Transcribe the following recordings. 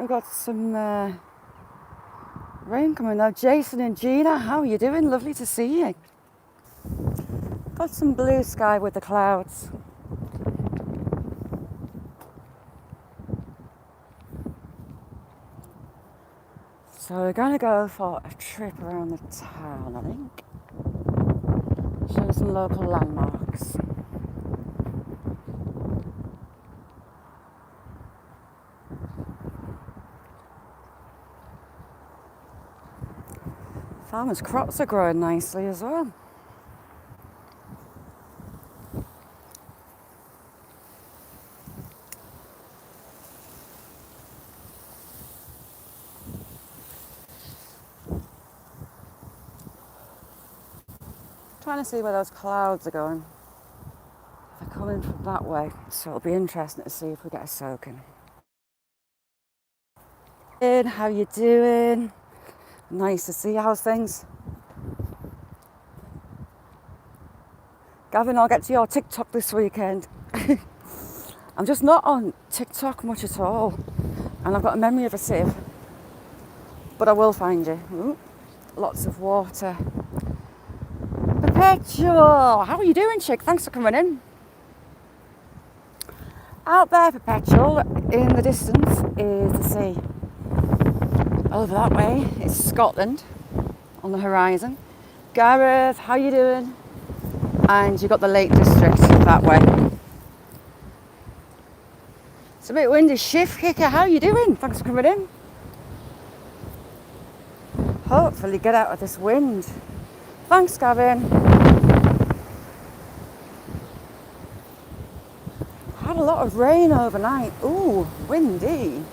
got some rain coming now. Jason and Gina, how are you doing? Lovely to see you. Got some blue sky with the clouds. So we're going to go for a trip around the town, I think. Show some local landmarks. Farmers' crops are growing nicely as well. Trying to see where those clouds are going. They're coming from that way, so it'll be interesting to see if we get a soaking. How you doing? Nice to see you. How's things? Gavin, I'll get to your TikTok this weekend. I'm just not on TikTok much at all, and I've got a memory of a sieve, but I will find you. Ooh, lots of water. Perpetual, how are you doing, chick? Thanks for coming in. Out there, Perpetual, in the distance is the sea. Over that way is Scotland on the horizon. Gareth, how you doing? And you've got the Lake District that way. It's a bit windy. Shift Kicker, how you doing? Thanks for coming in. Hopefully get out of this wind. Thanks, Gavin. Had a lot of rain overnight. Ooh, windy.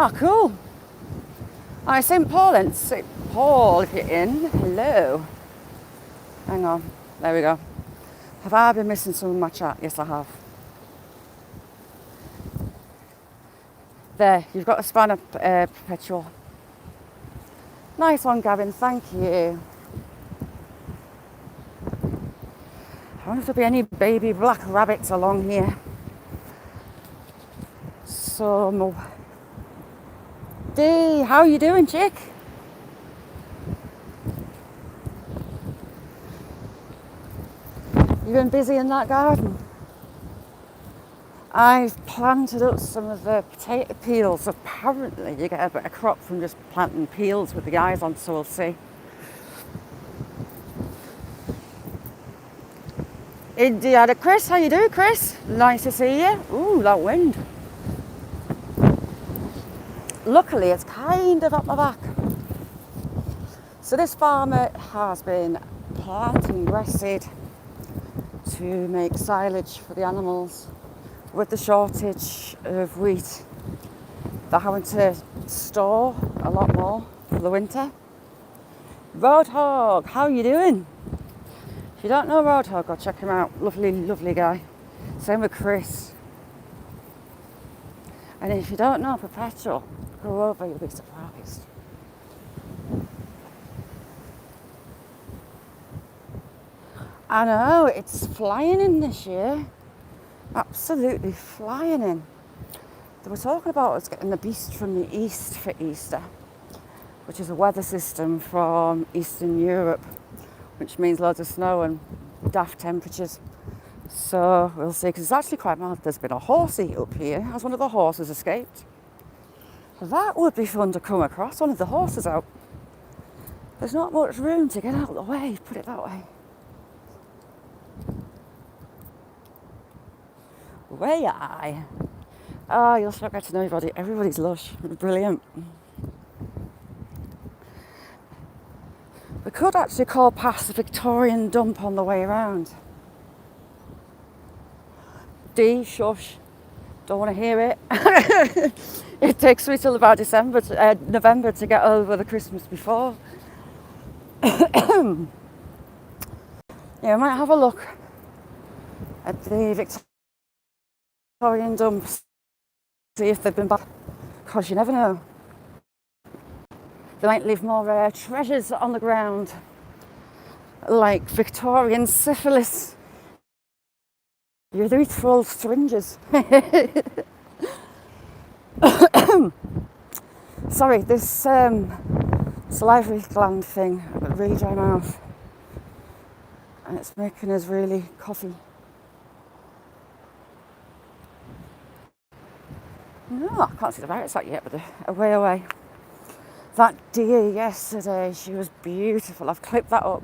Oh, cool. Hi, St. Paul then. St. Paul, if you're in. Hello. Hang on. There we go. Have I been missing some of my chat? Yes, I have. There, you've got a spanner, Perpetual. Nice one, Gavin. Thank you. I wonder if there'll be any baby black rabbits along here. So, Dee, how are you doing, chick? You been busy in that garden? I've planted up some of the potato peels. Apparently you get a better crop from just planting peels with the eyes on, so we'll see. Indiana, Chris, how you doing, Chris? Nice to see you. Ooh, that wind. Luckily, it's kind of up my back. So this farmer has been planting grass seed to make silage for the animals. With the shortage of wheat, they're having to store a lot more for the winter. Roadhog, how you doing? If you don't know Roadhog, go check him out. Lovely, lovely guy. Same with Chris. And if you don't know Perpetual, go over, you'll be surprised. I know, it's flying in this year. Absolutely flying in. They were talking about us getting the beast from the east for Easter, which is a weather system from Eastern Europe, which means loads of snow and daft temperatures. So we'll see, because it's actually quite mild. There's been a horsey up here. Has one of the horses escaped? That would be fun to come across, one of the horses out. There's not much room to get out of the way, put it that way. Way I. Oh, you'll start getting to know everybody. Everybody's lush. Brilliant. We could actually call past the Victorian dump on the way around. D, shush. Don't want to hear it. It takes me till about November to get over the Christmas before. Yeah, I might have a look at the Victorian dumps, see if they've been back, because you never know. They might leave more treasures on the ground, like Victorian syphilis urethral syringes. Sorry, this salivary gland thing, I've got a really dry mouth. And it's making us really coughy. No, I can't see the rabbits out yet, but they're away. That deer yesterday, she was beautiful. I've clipped that up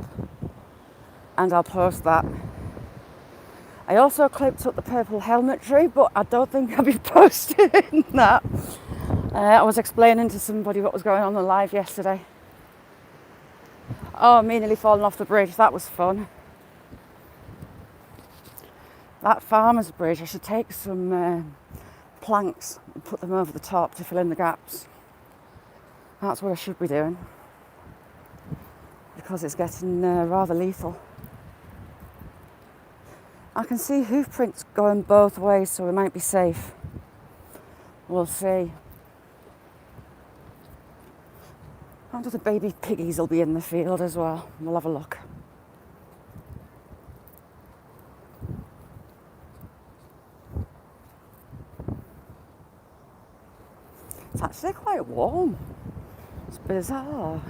and I'll post that. I also clipped up the purple helmet tree, but I don't think I'll be posting that. I was explaining to somebody what was going on in the live yesterday. Oh, me nearly falling off the bridge. That was fun. That farmer's bridge, I should take some planks and put them over the top to fill in the gaps. That's what I should be doing, because it's getting rather lethal. I can see hoof prints going both ways, so we might be safe. We'll see. I wonder if the baby piggies will be in the field as well. We'll have a look. It's actually quite warm. It's bizarre.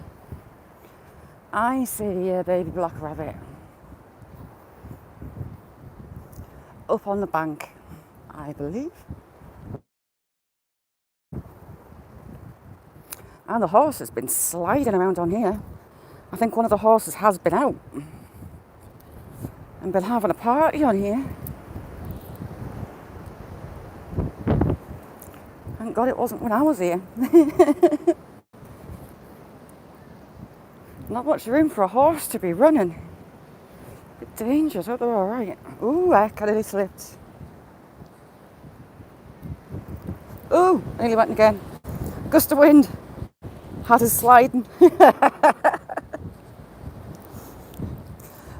I see a baby black rabbit up on the bank, I believe. And the horse has been sliding around on here. I think one of the horses has been out and been having a party on here. Thank God it wasn't when I was here. Not much room for a horse to be running. A bit dangerous, I hope they're alright. Ooh, heck, I nearly slipped. Ooh, nearly went again. Gust of wind. Had us sliding.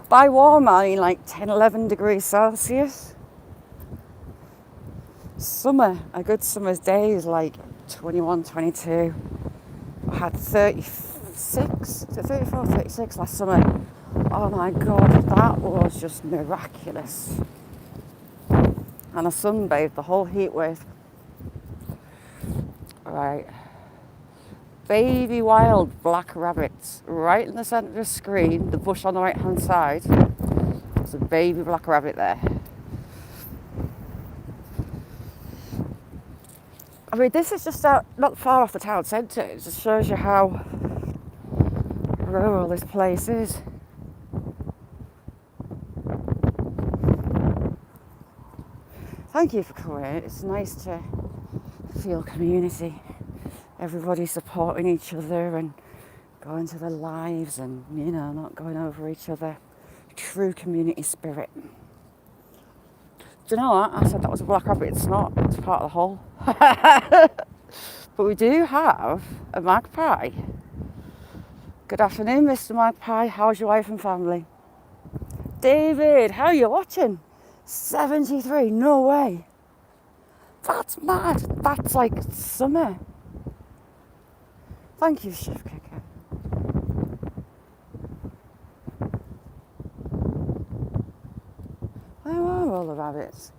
By warm, I mean like 10, 11 degrees Celsius. Summer, a good summer's day is like 21, 22. I had 36, 34, 36 last summer. Oh my God, that was just miraculous. And I sunbathed the whole heat wave. Right. Baby wild black rabbits right in the centre of the screen, the bush on the right hand side. There's a baby black rabbit there. I mean, this is just out, not far off the town centre. It just shows you how rural this place is. Thank you for coming. It's nice to feel community. Everybody supporting each other and going to their lives and, you know, not going over each other. True community spirit. Do you know what? I said that was a black rabbit. It's not. It's part of the whole. But we do have a magpie. Good afternoon, Mr. Magpie. How's your wife and family? David, how are you watching? 73, no way. That's mad. That's like summer. Thank you, Chef Kicker. Where are all the rabbits?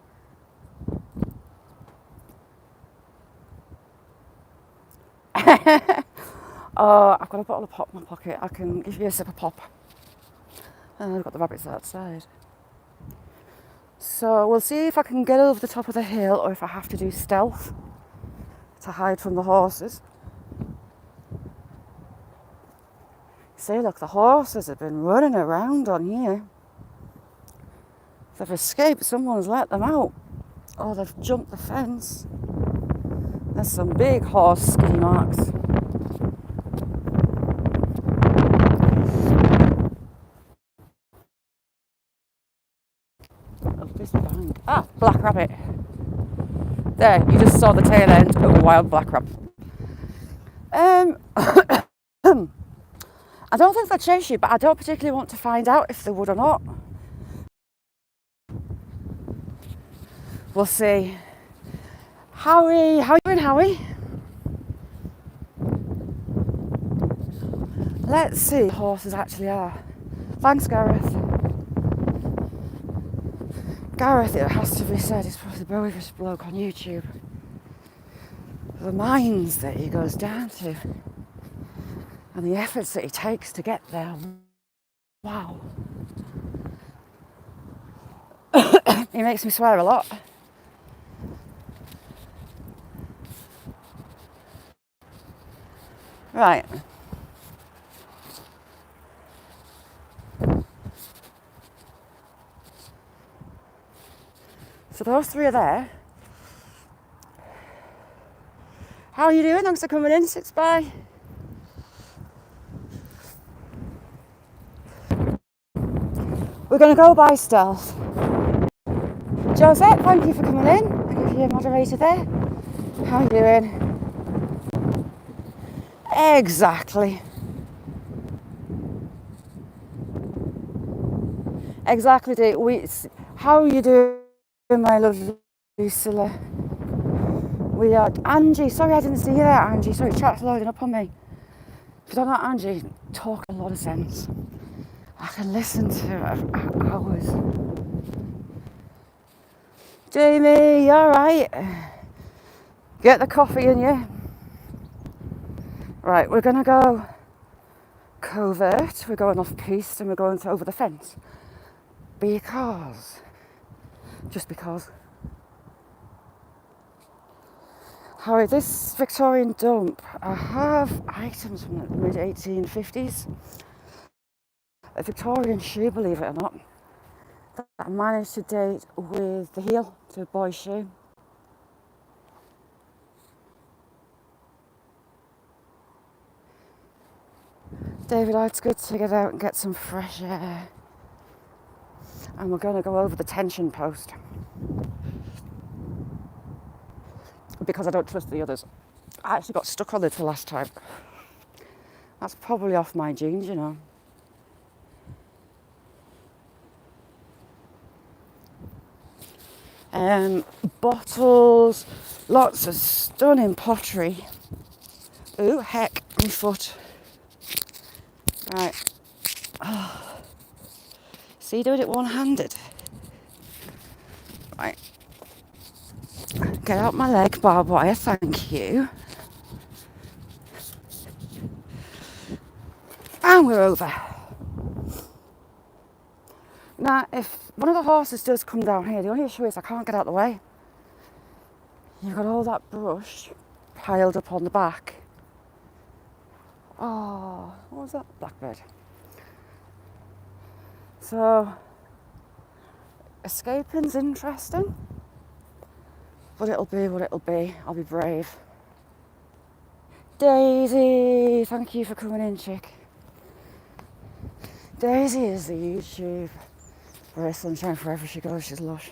Oh, I've got a bottle of pop in my pocket. I can give you a sip of pop. And I've got the rabbits outside. So we'll see if I can get over the top of the hill or if I have to do stealth to hide from the horses. See, look, the horses have been running around on here. They've escaped, someone's let them out. Oh, they've jumped the fence. There's some big horse ski marks. Of this bank. Ah, black rabbit. There, you just saw the tail end of a wild black rabbit. I don't think they'll chase you, but I don't particularly want to find out if they would or not. We'll see. Howie, how are you doing, Howie? Let's see what the horses actually are. Thanks, Gareth. Gareth, it has to be said, is probably the bravest bloke on YouTube. The mines that he goes down to and the efforts that he takes to get there. Wow. He makes me swear a lot. Right. So those three are there. How are you doing? Thanks for coming in, Six by. We're going to go by stealth. Josette, thank you for coming in. I give you a moderator there. How are you doing? Exactly. Exactly, Dave. How are you doing, my lovely Lucilla? We are Angie. Sorry I didn't see you there, Angie. Sorry, chat's loading up on me. If you don't know Angie, talk a lot of sense. I can listen to her for hours. Jamie, you alright? Get the coffee in you. Right, we're gonna go covert. We're going off piste and we're going over the fence. Just because. However, this Victorian dump, I have items from the mid 1850s. A Victorian shoe, believe it or not, that I managed to date with the heel to a boy's shoe. David, it's good to get out and get some fresh air. And we're going to go over the tension post. Because I don't trust the others. I actually got stuck on it the last time. That's probably off my genes, you know. Bottles, lots of stunning pottery. Ooh, heck, my foot. Right. Oh. See, doing it one-handed. Right. Get out my leg, barbed wire, thank you. And we're over. Now, if one of the horses does come down here, the only issue is I can't get out of the way. You've got all that brush piled up on the back. Oh, what was that? Blackbird. So, escaping's interesting, but it'll be what it'll be. I'll be brave. Daisy, thank you for coming in, chick. Daisy is the YouTube where sunshine forever she goes, she's lush.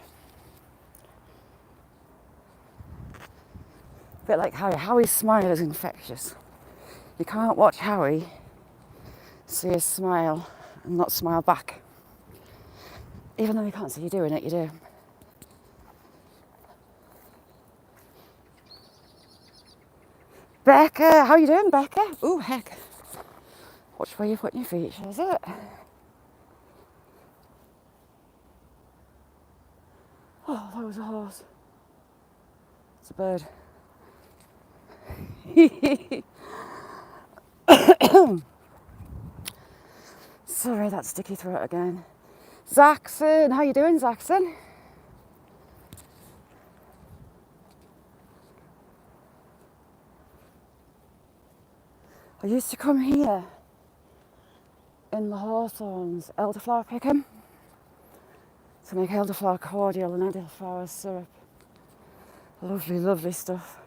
A bit like Howie. Howie's smile is infectious. You can't watch Howie see his smile and not smile back. Even though you can't see you doing it, you do. Becca, how you doing, Becca? Ooh, heck. Watch where you're putting your feet, is it? Oh, that was a horse. It's a bird. Sorry, that sticky throat again. Zaxon, how you doing, Zaxon? I used to come here in the Hawthorns elderflower picking to make elderflower cordial and elderflower syrup. Lovely, lovely stuff.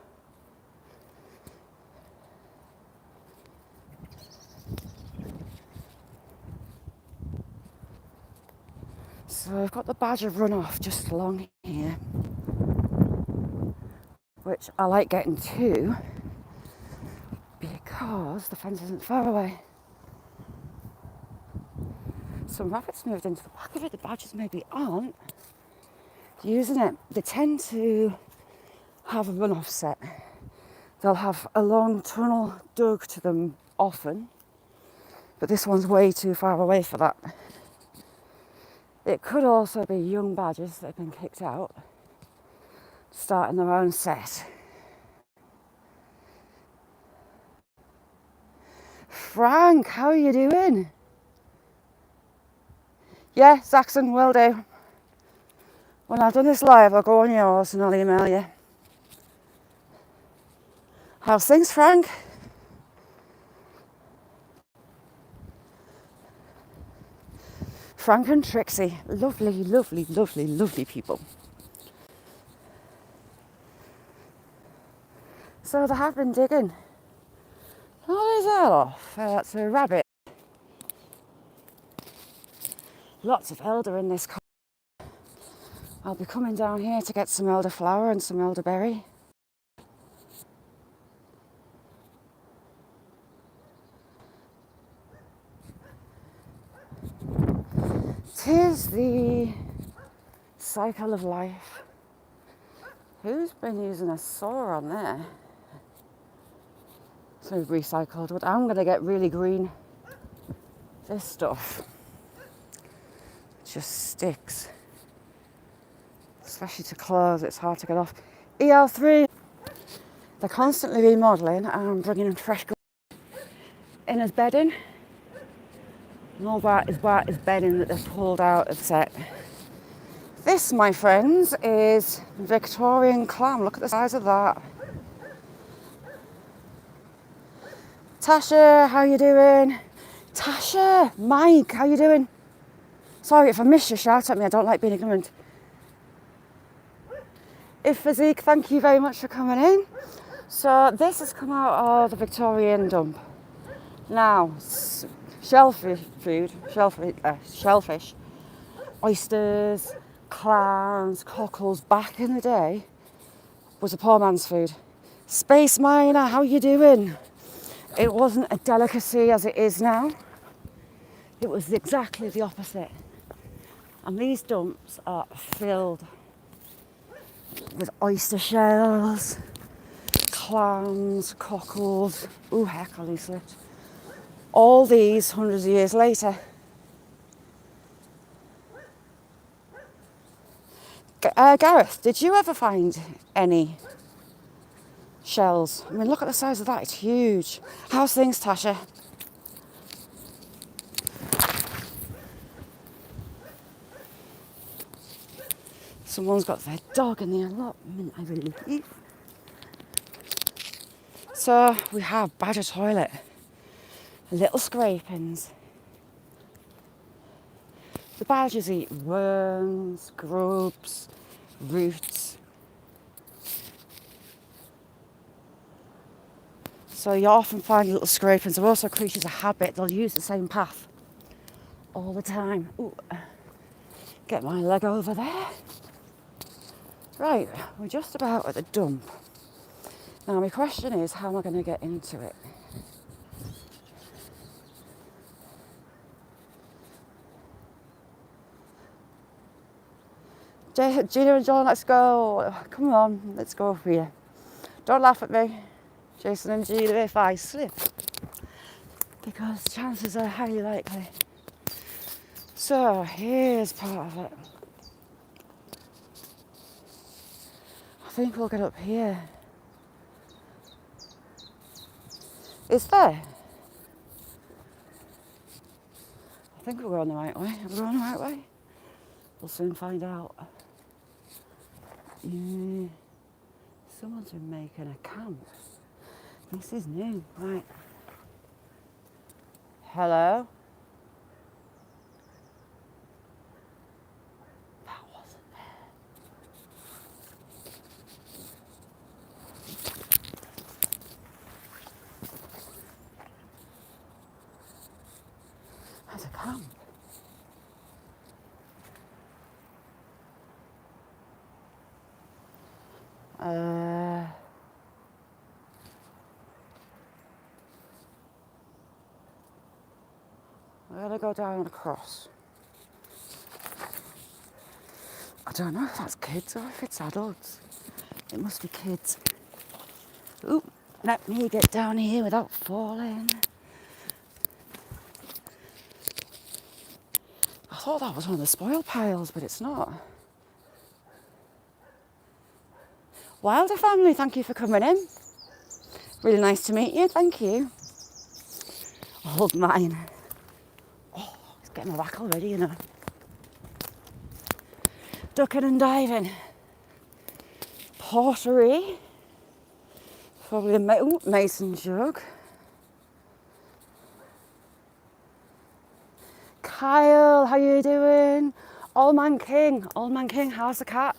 So I've got the Badger runoff just along here, which I like getting to because the fence isn't far away. Some rabbits moved into the back of it, the badgers maybe aren't using it. They tend to have a runoff set. They'll have a long tunnel dug to them often, but this one's way too far away for that. It could also be young badgers that have been kicked out, starting their own set. Frank, how are you doing? Yeah, Saxon, will do. When I've done this live, I'll go on yours and I'll email you. How's things, Frank? Frank and Trixie, lovely, lovely, lovely, lovely people. So they have been digging. What is that off? That's a rabbit. Lots of elder in this. I'll be coming down here to get some elderflower and some elderberry. Tis the cycle of life. Who's been using a saw on there? So recycled wood. I'm going to get really green. This stuff just sticks. Especially to clothes, it's hard to get off. EL3. They're constantly remodelling and bringing in fresh in as bedding. And all that is bedding that they've pulled out of set. This, my friends, is Victorian clam. Look at the size of that. Tasha, how you doing? Tasha, Mike, how you doing? Sorry if I miss you, shout at me. I don't like being ignorant. If Physique, thank you very much for coming in. So this has come out of the Victorian dump. Now, shellfish, oysters, clams, cockles, back in the day, was a poor man's food. Space Miner, how you doing? It wasn't a delicacy as it is now. It was exactly the opposite. And these dumps are filled with oyster shells, clams, cockles, ooh heck, I loose slipped. All these hundreds of years later. Gareth, did you ever find any shells? I mean, look at the size of that, it's huge. How's things, Tasha? Someone's got their dog in the allotment, I believe. So we have badger toilet, little scrapings. The badgers eat worms, grubs, roots. So you often find little scrapings. They're also creatures of habit. They'll use the same path all the time. Ooh, get my leg over there. Right, we're just about at the dump. Now my question is, how am I going to get into it? Gina and John, let's go. Come on, let's go for you. Don't laugh at me, Jason and Gina, if I slip, because chances are highly likely. So here's part of it. I think we'll get up here. Is there? I think we're going the right way. Are we going the right way? We'll soon find out. Yeah. Someone's been making a camp. This is new. Right. Hello? That wasn't there. There's a camp. We're gonna go down across. I don't know if that's kids or if it's adults. It must be kids. Ooh, let me get down here without falling. I thought that was one of the spoil piles, but it's not. Wilder family, thank you for coming in. Really nice to meet you, thank you. Hold mine. Oh, it's getting a whack already, you know. Ducking and diving. Pottery. Probably a mason jug. Kyle, how you doing? Old Man King, how's the cat?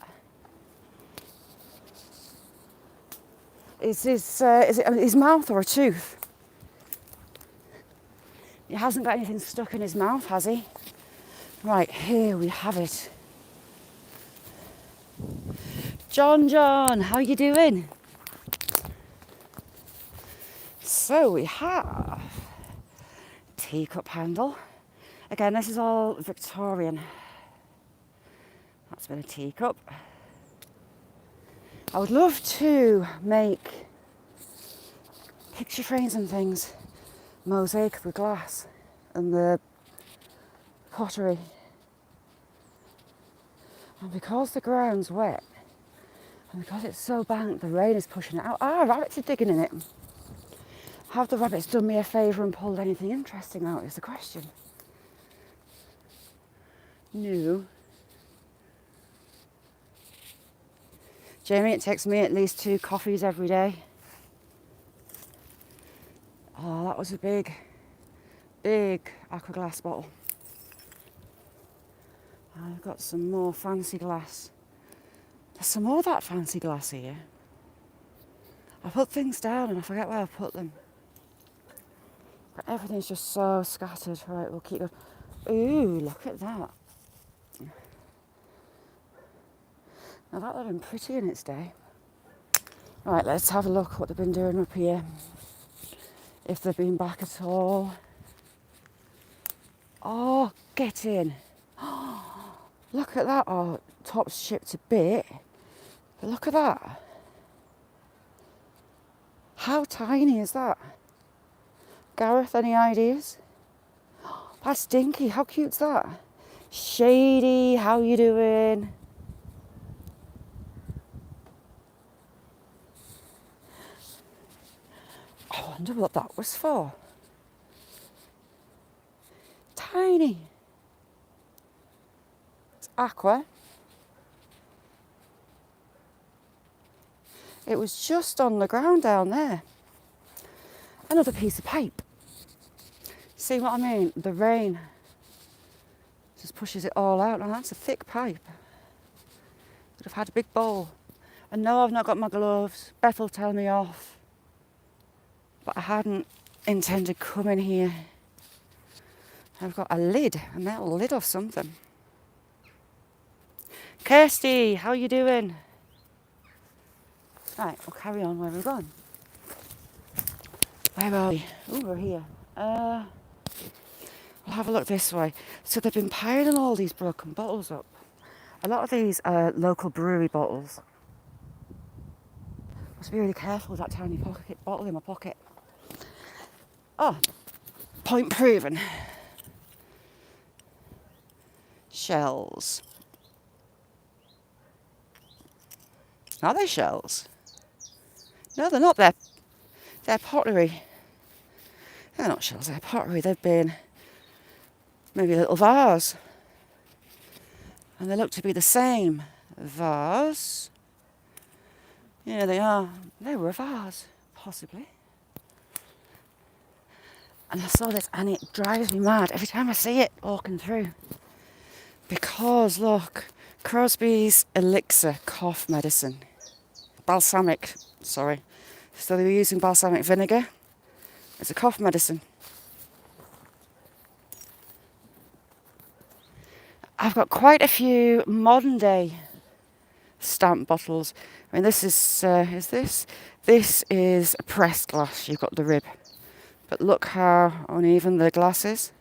Is it his mouth or a tooth? He hasn't got anything stuck in his mouth, has he? Right, here we have it. John, how you doing? So we have teacup handle. Again, this is all Victorian. That's been a teacup. I would love to make picture frames and things, mosaic with glass and the pottery. And because the ground's wet, and because it's so banked, the rain is pushing it out. Rabbits are digging in it. Have the rabbits done me a favour and pulled anything interesting out is the question. No. Jamie, it takes me at least 2 coffees every day. Oh, that was a big aqua glass bottle. I've got some more fancy glass. There's some more of that fancy glass here. I put things down and I forget where I put them. But everything's just so scattered. Right, we'll keep going. Ooh, look at that. Now that would have been pretty in its day. Right, let's have a look what they've been doing up here. If they've been back at all. Oh, get in. Look at that. Oh, top's chipped a bit. But look at that. How tiny is that? Gareth, any ideas? That's Dinky. How cute's that? Shady, how you doing? I wonder what that was for. Tiny. It's aqua. It was just on the ground down there. Another piece of pipe. See what I mean? The rain just pushes it all out. And that's a thick pipe. Would have had a big bowl. And no, I've not got my gloves. Beth will tell me off. But I hadn't intended coming here. I've got a lid, a metal lid of something. Kirsty, how you doing? Right, we'll carry on. Where are we going? Where are we? Oh, we're here. We'll have a look this way. So they've been piling all these broken bottles up. A lot of these are local brewery bottles. Must be really careful with that tiny bottle in my pocket. Oh, point proven. Shells. Are they shells? No, they're not. They're pottery. They're not shells, they're pottery. They've been maybe a little vase. And they look to be the same vase. Yeah, they are. They were a vase, possibly. And I saw this and it drives me mad every time I see it walking through. Because, look, Crosby's Elixir cough medicine. Balsamic, sorry. So they were using balsamic vinegar. It's a cough medicine. I've got quite a few modern day stamp bottles. I mean, this is this? This is a pressed glass. You've got the rib. But look how uneven the glass is.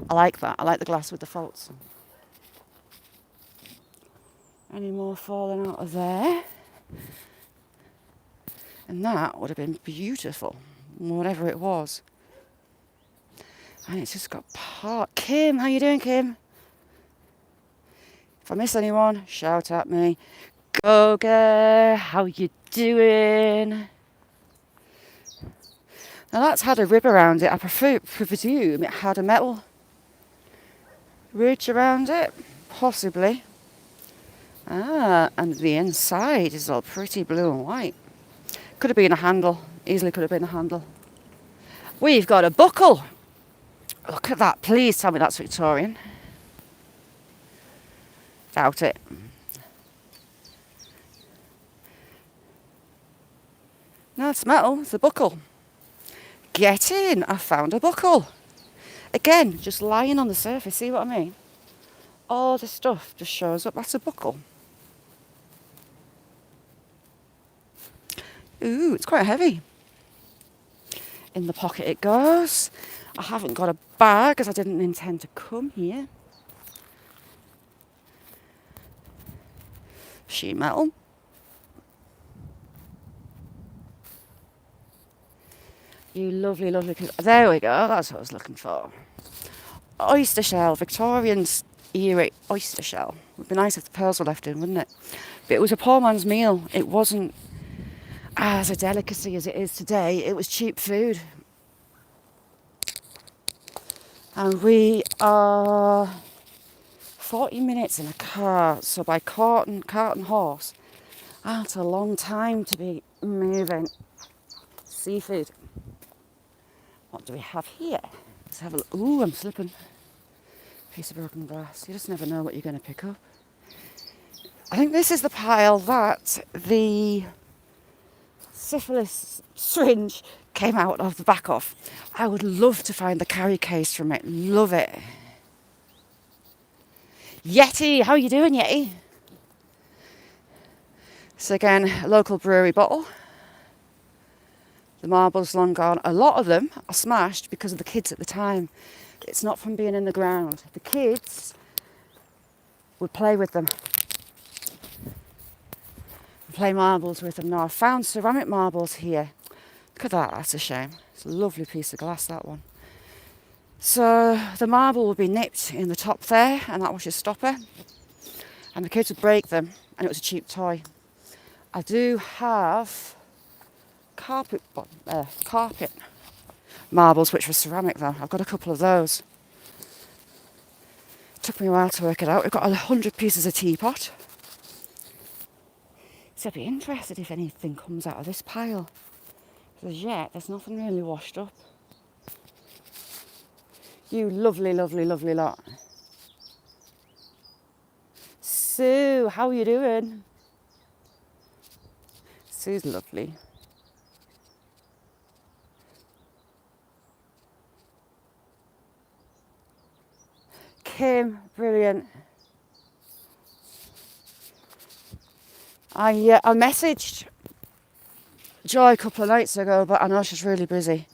I like that. I like the glass with the faults. Any more falling out of there? And that would have been beautiful, whatever it was. And it's just got part. Kim, how you doing, Kim? If I miss anyone, shout at me. Goga, how you doing? Now that's had a rib around it. I presume it had a metal ridge around it, possibly. And the inside is all pretty blue and white. Could have been a handle. Easily could have been a handle. We've got a buckle. Look at that. Please tell me that's Victorian. Doubt it. No, it's metal. It's a buckle. Get in. I found a buckle. Again, just lying on the surface. See what I mean? All the stuff just shows up. That's a buckle. Ooh, it's quite heavy. In the pocket it goes. I haven't got a bag because I didn't intend to come here. Sheet metal. You lovely, lovely people. There we go. That's what I was looking for. Oyster shell. Victorians era oyster shell. Would be nice if the pearls were left in, wouldn't it? But it was a poor man's meal. It wasn't as a delicacy as it is today. It was cheap food. And we are 40 minutes in a car. So by cart and horse, that's a long time to be moving. Seafood. What do we have here? Let's have a look. Ooh, I'm slipping. Piece of broken glass. You just never know what you're going to pick up. I think this is the pile that the syphilis syringe came out of the back of. I would love to find the carry case from it. Love it. Yeti, how are you doing, Yeti? So again, a local brewery bottle. The marbles long gone. A lot of them are smashed because of the kids at the time. It's not from being in the ground. The kids would play with them. Play marbles with them. Now I found ceramic marbles here. Look at that, that's a shame. It's a lovely piece of glass, that one. So the marble would be nipped in the top there, and that was your stopper. And the kids would break them, and it was a cheap toy. I do have carpet marbles, which were ceramic though. I've got a couple of those. Took me a while to work it out. We've got 100 pieces of teapot. So I'd be interested if anything comes out of this pile. Because yet, there's nothing really washed up. You lovely, lovely, lovely lot. Sue, how are you doing? Sue's lovely. Kim, brilliant. I messaged Joy a couple of nights ago, but I know she's really busy.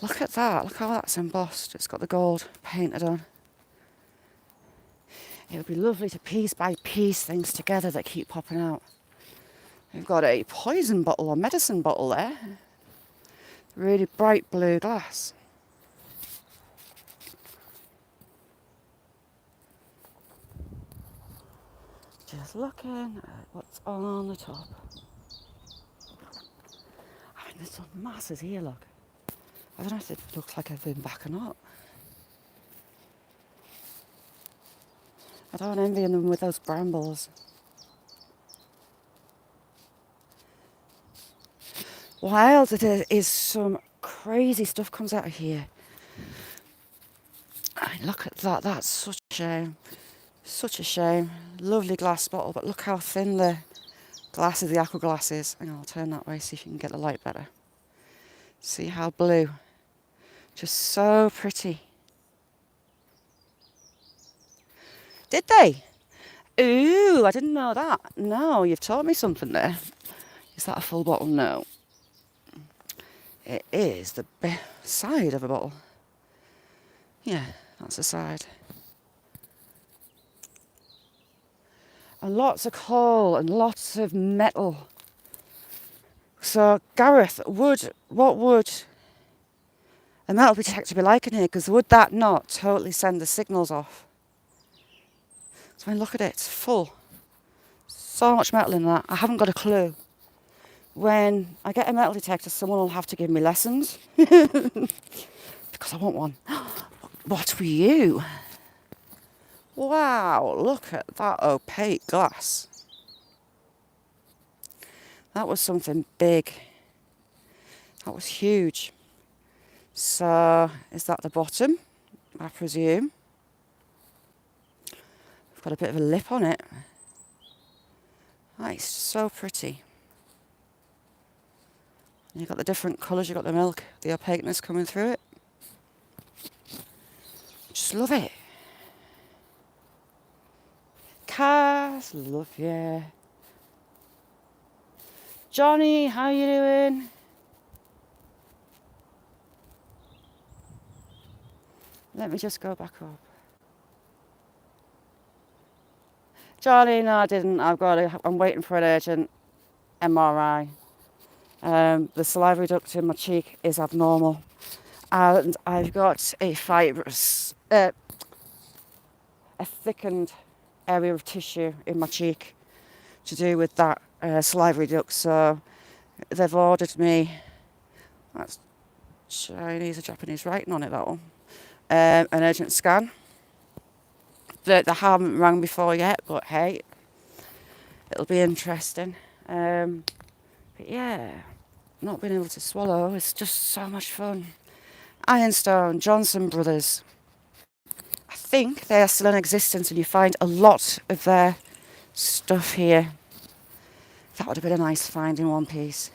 Look at that. Look how that's embossed. It's got the gold painted on. It would be lovely to piece by piece things together that keep popping out. We've got a poison bottle or medicine bottle there. Really bright blue glass. Just looking at what's on the top. I mean, there's some masses here, look. I don't know if it looks like I've been back or not. I don't envy them with those brambles. Wild it is, some crazy stuff comes out of here. I mean, look at that, that's such a shame. Such a shame. Lovely glass bottle, but look how thin the glass is, the aqua glass is. Hang on, I'll turn that way, see if you can get the light better. See how blue. Just so pretty. Did they? Ooh, I didn't know that. No, you've taught me something there. Is that a full bottle? No. It is the side of a bottle. Yeah, that's the side. And lots of coal and lots of metal. So, Gareth, what would a metal detector be like in here? Because would that not totally send the signals off? So I mean, look at it, it's full. So much metal in that. I haven't got a clue. When I get a metal detector, someone will have to give me lessons. Because I want one. What were you? Wow, look at that opaque glass. That was something big. That was huge. So, is that the bottom? I presume. Got a bit of a lip on it. That is so pretty. And you've got the different colours, you've got the milk, the opaqueness coming through it. Just love it. Cass, love you. Johnny, how you doing? Let me just go back up. Johnny, no, I didn't. I'm waiting for an urgent MRI. The salivary duct in my cheek is abnormal, and I've got a fibrous, a thickened area of tissue in my cheek to do with that salivary duct. So they've ordered me. That's Chinese or Japanese writing on it. That one. An urgent scan. They haven't rang before yet, but hey, it'll be interesting. But yeah, not being able to swallow is just so much fun. Ironstone, Johnson Brothers. I think they are still in existence, and you find a lot of their stuff here. That would have been a nice find in one piece.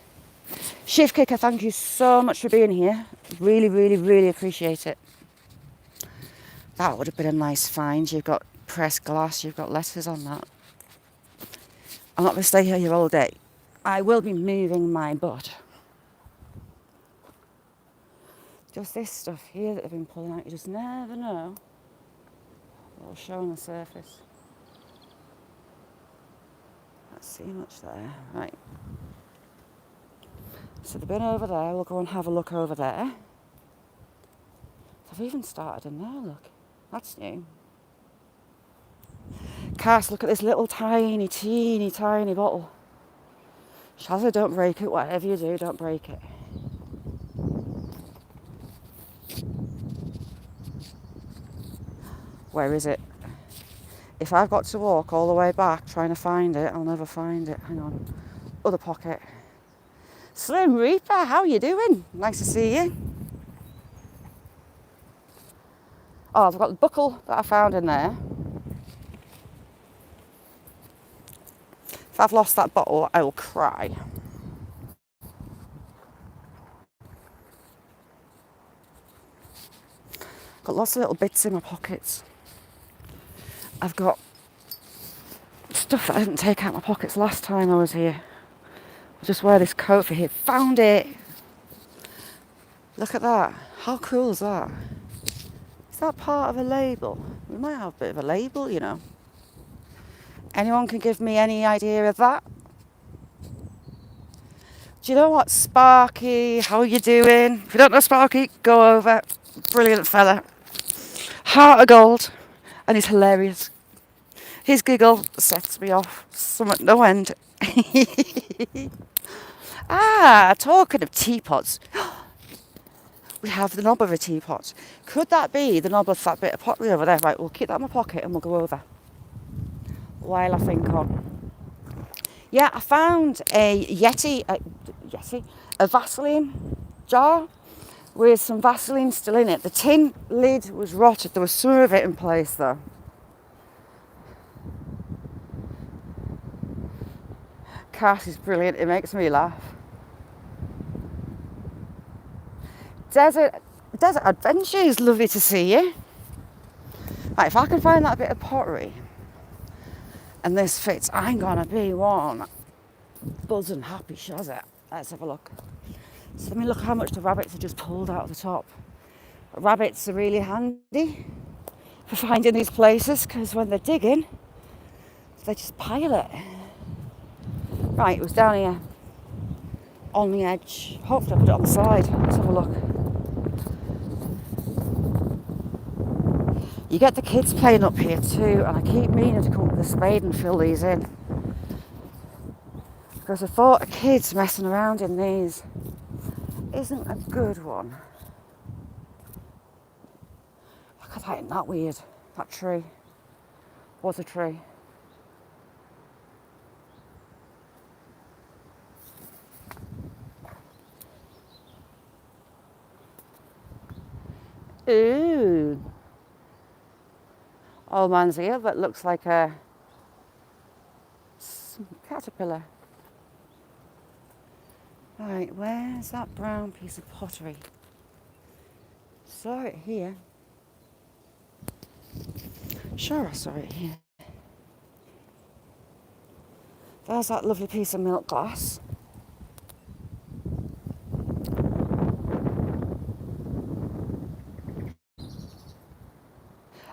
Shift Kicker, thank you so much for being here. Really, really, really appreciate it. That would have been a nice find. You've got pressed glass, you've got letters on that. I'm not going to stay here all day. I will be moving my butt. Just this stuff here that I've been pulling out, you just never know what will show on the surface. Can't see much there. Right. So the bin over there, we'll go and have a look over there. I've even started in there, look. That's new. Cass, look at this little tiny, teeny, tiny bottle. Shazza, don't break it. Whatever you do, don't break it. Where is it? If I've got to walk all the way back trying to find it, I'll never find it. Hang on. Other pocket. Slim Reaper, how you doing? Nice to see you. Oh, I've got the buckle that I found in there. If I've lost that bottle, I will cry. Got lots of little bits in my pockets. I've got stuff that I didn't take out of my pockets last time I was here. I'll just wear this coat for here. Found it! Look at that. How cool is that? Is that part of a label? We might have a bit of a label, you know. Anyone can give me any idea of that? Do you know what? Sparky, how are you doing? If you don't know Sparky, go over. Brilliant fella. Heart of gold. And he's hilarious. His giggle sets me off. Some at no end. Talking of teapots. We have the knob of a teapot. Could that be the knob of that bit of pottery over there? Right, we'll keep that in my pocket and we'll go over. While I think on. Yeah, I found a a Vaseline jar with some Vaseline still in it. The tin lid was rotted. There was some of it in place though. Cass is brilliant. It makes me laugh. Desert Adventures, lovely to see you. Right, if I can find that bit of pottery and this fits, I'm gonna be one buzzing happy shazza. Let's have a look. So let me look how much the rabbits have just pulled out of the top. Rabbits are really handy for finding these places because when they're digging, they just pile it. Right, it was down here on the edge. Hopefully I put it on the side. Let's have a look. You get the kids playing up here too, and I keep meaning to come up with a spade and fill these in. Because the thought of kids messing around in these isn't a good one. Look at that, isn't that weird? That tree was a tree. Ooh. Old man's ear that looks like a caterpillar. Right, where's that brown piece of pottery? Saw it here. Sure, I saw it here. There's that lovely piece of milk glass.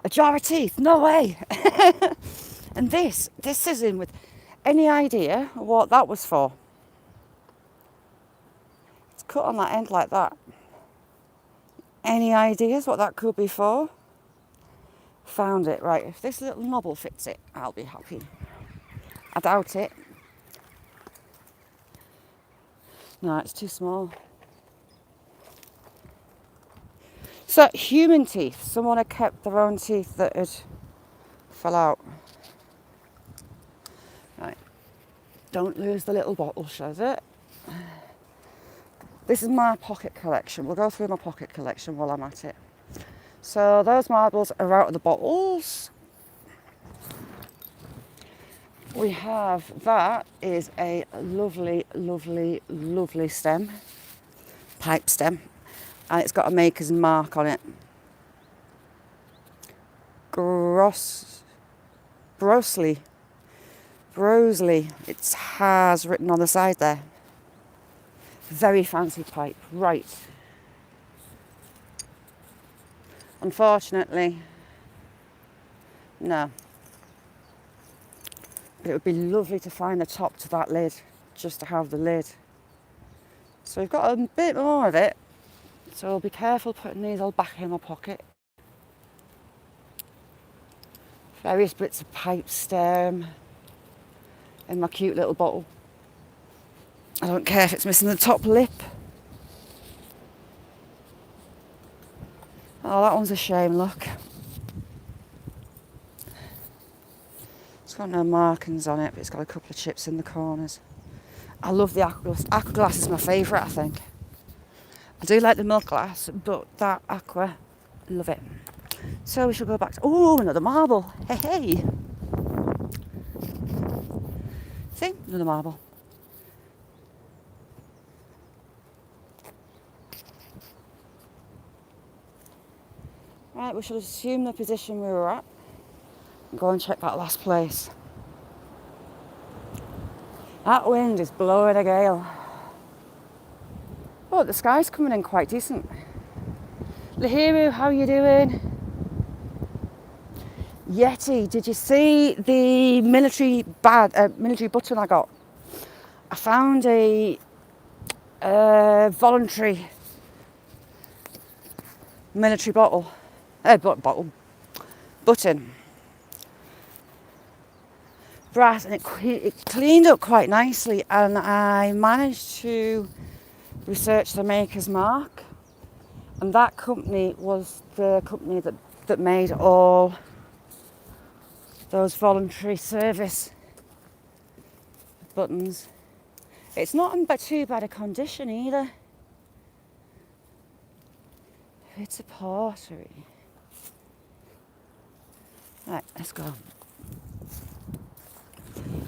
A jar of teeth? No way! And this is in with any idea what that was for? It's cut on that end like that. Any ideas what that could be for? Found it. Right, if this little knobble fits it, I'll be happy. I doubt it. No, it's too small. So, human teeth. Someone had kept their own teeth that had fell out. Right. Don't lose the little bottle, shows it. This is my pocket collection. We'll go through my pocket collection while I'm at it. So those marbles are out of the bottles. We have, that is a lovely, lovely, lovely stem. Pipe stem. And it's got a maker's mark on it. Brosley. It has written on the side there. Very fancy pipe. Right. Unfortunately, no. But it would be lovely to find the top to that lid, just to have the lid. So we've got a bit more of it. So I'll be careful putting these all back in my pocket. Various bits of pipe stem in my cute little bottle. I don't care if it's missing the top lip. Oh, that one's a shame, look. It's got no markings on it, but it's got a couple of chips in the corners. I love the aqua. Aqua glass is my favourite, I think. I do like the milk glass, but that aqua, love it. So we shall go back to, oh, another marble. Hey. See, another marble. Right, we shall assume the position we were at and go and check that last place. That wind is blowing a gale. Oh, the sky's coming in quite decent. Lahiru, how are you doing? Yeti, did you see the military button I got? I found a voluntary military button. Brass, and it cleaned up quite nicely, and I managed to research the maker's mark, and that company was the company that made all those voluntary service buttons. It's not in too bad a condition either. It's a pottery. Right, let's go.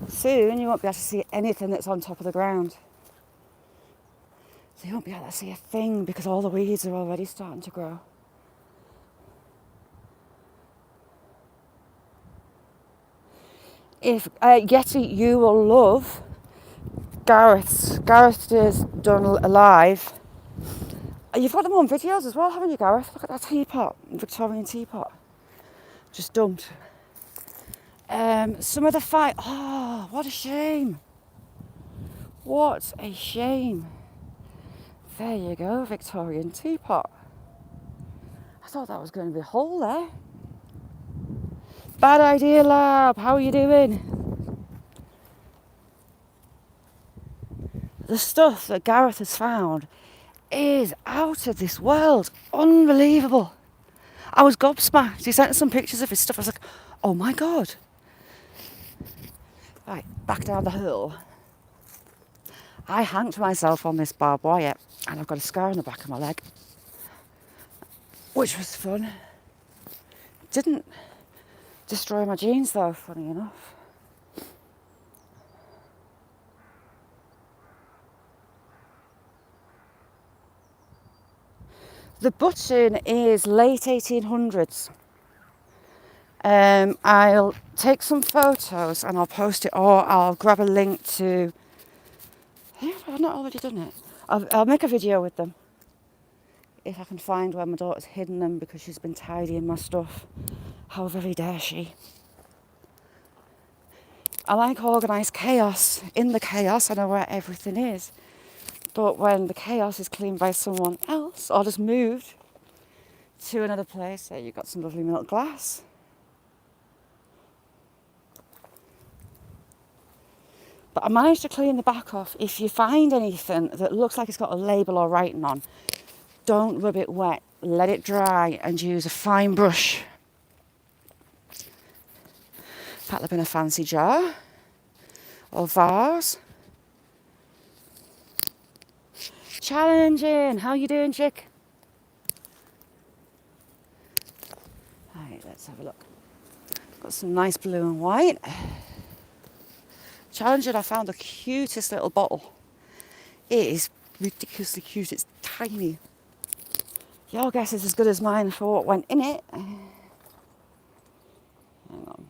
Soon you won't be able to see anything that's on top of the ground. So you won't be able to see a thing because all the weeds are already starting to grow. If Yeti, you will love Gareth. Gareth has done a live. You've got them on videos as well, haven't you, Gareth? Look at that teapot, Victorian teapot. Just dumped. Some of the fight. Oh, what a shame. What a shame. There you go, Victorian teapot. I thought that was going to be a hole there. Bad idea, lab. How are you doing? The stuff that Gareth has found is out of this world. Unbelievable. I was gobsmacked. He sent some pictures of his stuff. I was like, oh my God. Right, back down the hill. I hanked myself on this barbed wire and I've got a scar on the back of my leg, which was fun. Didn't destroy my jeans though, funny enough. The button is late 1800s. I'll take some photos and I'll post it, or I'll grab a link to. I've not already done it. I'll make a video with them if I can find where my daughter's hidden them because she's been tidying my stuff. How very dare she? I like organised chaos. In the chaos, I know where everything is. But when the chaos is cleaned by someone else or just moved to another place, there you've got some lovely milk glass. But I managed to clean the back off. If you find anything that looks like it's got a label or writing on, don't rub it wet. Let it dry and use a fine brush. Pat them in a fancy jar or vase. Challenging. How you doing, chick? Right, let's have a look. Got some nice blue and white. Challenging, I found the cutest little bottle. It is ridiculously cute. It's tiny. Your guess is as good as mine for what went in it. Hang on.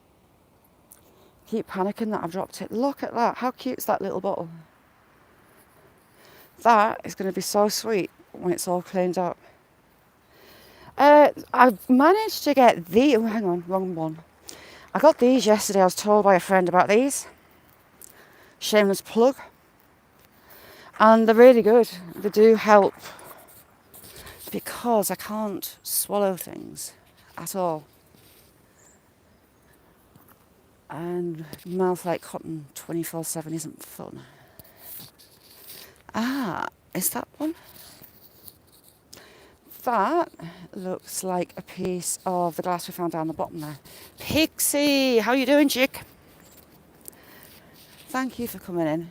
Keep panicking that I've dropped it. Look at that. How cute is that little bottle? That is going to be so sweet when it's all cleaned up. I've managed to get these. Oh, hang on, wrong one. I got these yesterday. I was told by a friend about these. Shameless plug. And they're really good. They do help because I can't swallow things at all. And mouth like cotton 24/7 isn't fun. Ah, is that one? That looks like a piece of the glass we found down the bottom there. Pixie, how you doing, chick? Thank you for coming in.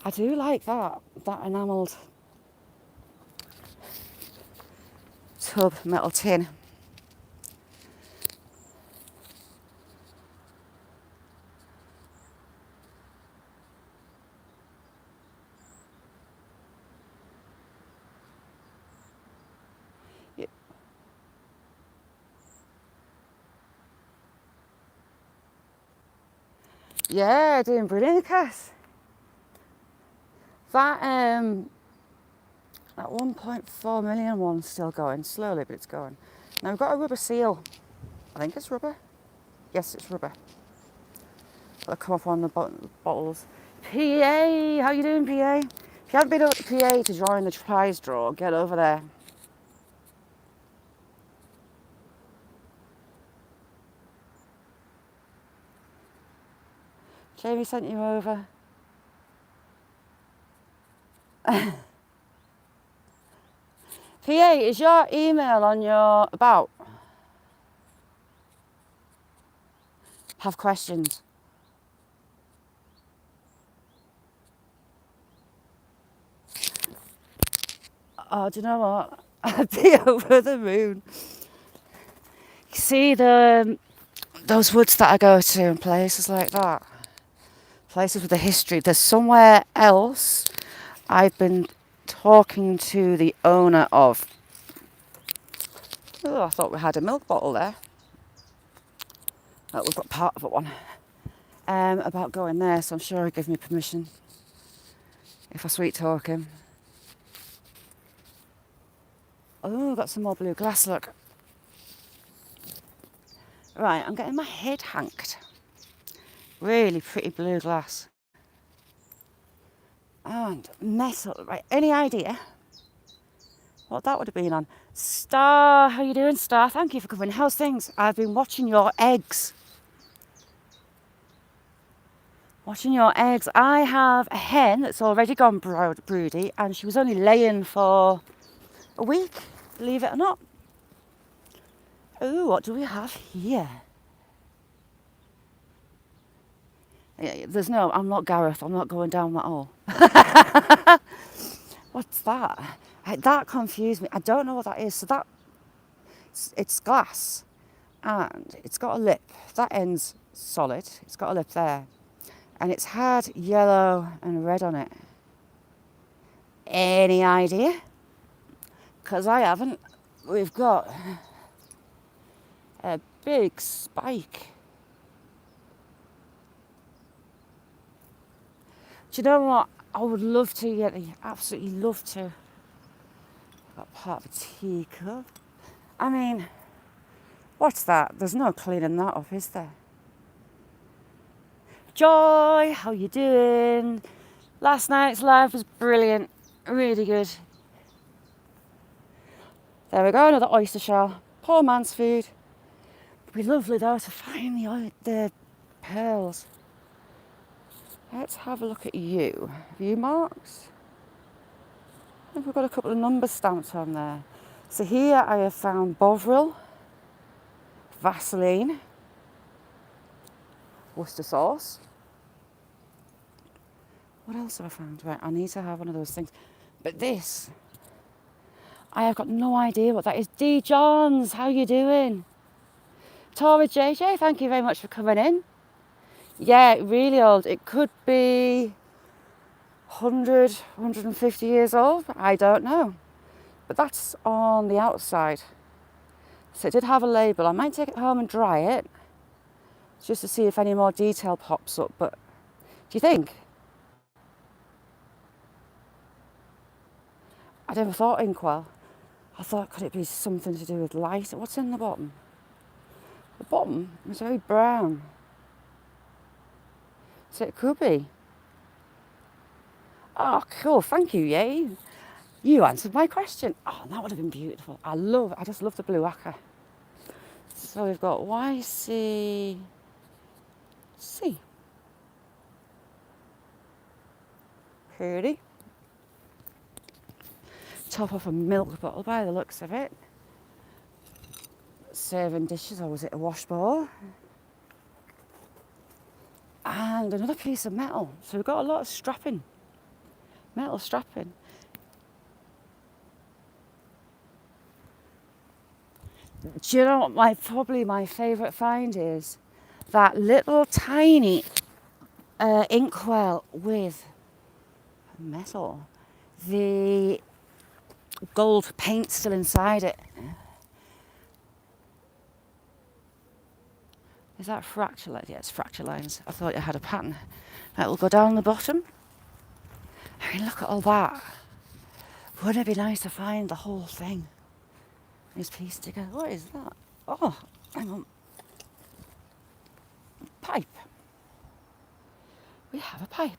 I do like that enamelled tub metal tin. Yeah, doing brilliant, Cass. That 1.4 million one's still going, slowly, but it's going. Now we've got a rubber seal. I think it's rubber. Yes, it's rubber. That'll come off on the bottles. PA, how you doing, PA? If you haven't been over to PA to join the prize draw, get over there. Jamie sent you over. PA, is your email on your about? Have questions. Oh, do you know what? I'd be over the moon. See those woods that I go to and places like that, places with a history. There's somewhere else I've been talking to the owner of. Oh, I thought we had a milk bottle there. Oh, we've got part of it one. About going there, so I'm sure he'll give me permission if I sweet talk him. Oh, got some more blue glass, look. Right, I'm getting my head hanked. Really pretty blue glass. And metal, right, any idea what that would have been on. Star, how you doing, Star? Thank you for coming. How's things? I've been watching your eggs. Watching your eggs. I have a hen that's already gone broody, and she was only laying for a week, believe it or not. Oh, what do we have here? Yeah, I'm not Gareth, I'm not going down that hole. What's that? That confused me. I don't know what that is. So it's glass, and it's got a lip. That end's solid. It's got a lip there. And it's had yellow and red on it. Any idea? Because I haven't. We've got a big spike. Do you know what? I would love to, Yeti. Absolutely love to. Got part of a teacup. I mean, what's that? There's no cleaning that up, is there? Joy, how you doing? Last night's live was brilliant. Really good. There we go, another oyster shell. Poor man's food. It'd be lovely though to find the pearls. Let's have a look at you. View marks. I think we've got a couple of numbers stamped on there. So here I have found Bovril, Vaseline, Worcester sauce. What else have I found? Right, I need to have one of those things. But this, I have got no idea what that is. D. Johns, how you doing? Tora JJ, thank you very much for coming in. Yeah, really old. It could be 100, 150 years old. I don't know. But that's on the outside. So it did have a label. I might take it home and dry it just to see if any more detail pops up. But do you think? I never thought inkwell. I thought, could it be something to do with light? What's in the bottom? The bottom is very brown. So it could be. Oh, cool. Thank you, yay. You answered my question. Oh, that would have been beautiful. I just love the blue acca. So we've got YCC. Pretty. Top off a milk bottle by the looks of it. Serving dishes, or was it a wash bowl? And another piece of metal. So we've got a lot of strapping. Metal strapping. Do you know what probably my favourite find is? That little tiny inkwell with metal. The gold paint still inside it. Is that fracture lines? Yeah, it's fracture lines. I thought it had a pattern. Right, we'll go down the bottom. I mean, look at all that. Wouldn't it be nice to find the whole thing? This piece together. What is that? Oh, hang on. Pipe. We have a pipe.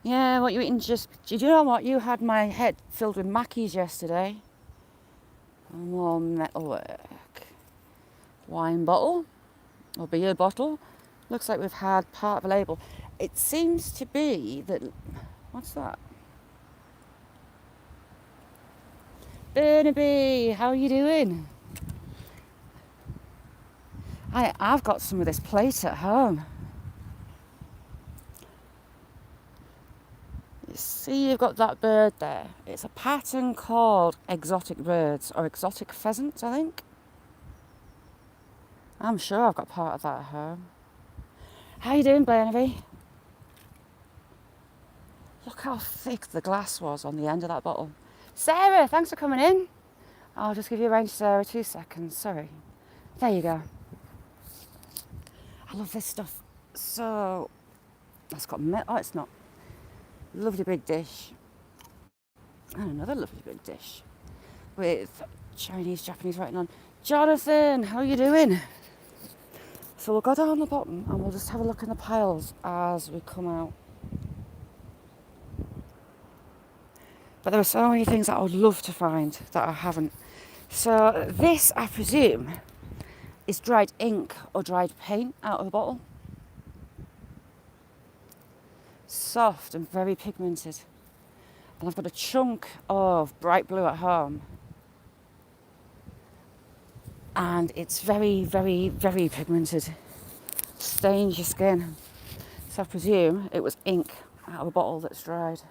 Yeah, what you eating? Did you know what? You had my head filled with Mackies yesterday. More metalwork. Wine bottle, or beer bottle. Looks like we've had part of a label. It seems to be that, what's that? Burnaby, how are you doing? I've got some of this plate at home. You see, you've got that bird there. It's a pattern called exotic birds, or exotic pheasants, I think. I'm sure I've got part of that at home. How you doing, Burnaby? Look how thick the glass was on the end of that bottle. Sarah, thanks for coming in. I'll just give you a range, Sarah, 2 seconds. Sorry. There you go. I love this stuff. So, that's got metal. Oh, it's not. Lovely big dish. And another lovely big dish with Chinese, Japanese writing on. Jonathan, how are you doing? So we'll go down the bottom and we'll just have a look in the piles as we come out. But there are so many things that I would love to find that I haven't. So this, I presume, is dried ink or dried paint out of a bottle. Soft and very pigmented. And I've got a chunk of bright blue at home. And it's very, very, very pigmented. Stains your skin. So I presume it was ink out of a bottle that's dried.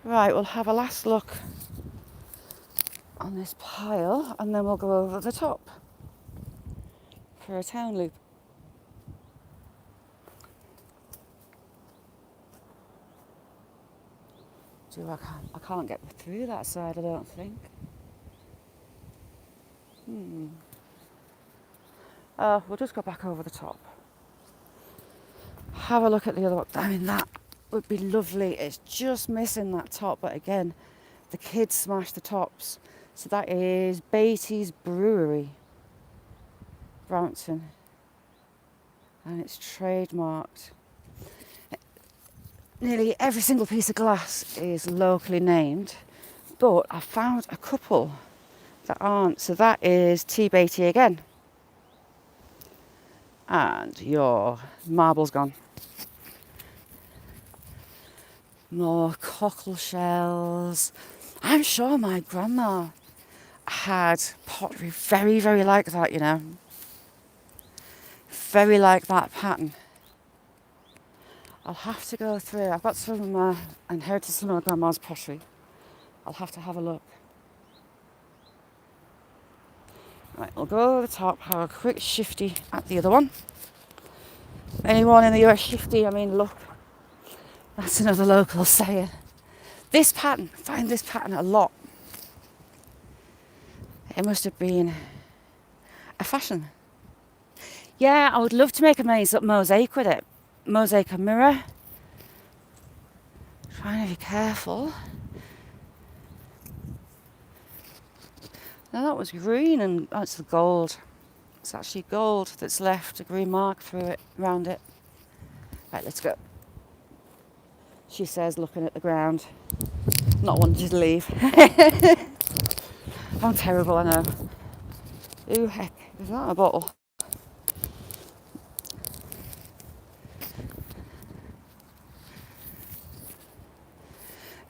Right, we'll have a last look on this pile and then we'll go over the top for a town loop. I can't get through that side, I don't think. We'll just go back over the top. Have a look at the other one. I mean, that would be lovely. It's just missing that top, but again, the kids smashed the tops. So that is Beatty's Brewery, Brampton, and it's trademarked. Nearly every single piece of glass is locally named, but I found a couple that aren't. So that is T. Beatty again. And your marble's gone. More cockle shells. I'm sure my grandma had pottery very, very like that, you know. Very like that pattern. I'll have to go through. I've got some inherited some of my grandma's pottery. I'll have to have a look. Right, we'll go over the top, have a quick shifty at the other one. Anyone in the US shifty, I mean, look. That's another local saying. This pattern, I find this pattern a lot. It must have been a fashion. Yeah, I would love to make a mosaic with it. Mosaic a mirror. Trying to be careful. Now that was green and that's the gold. It's actually gold that's left, a green mark through it, around it. Right, let's go. She says, looking at the ground, not wanting to leave. I'm terrible, I know. Ooh, heck, is that a bottle?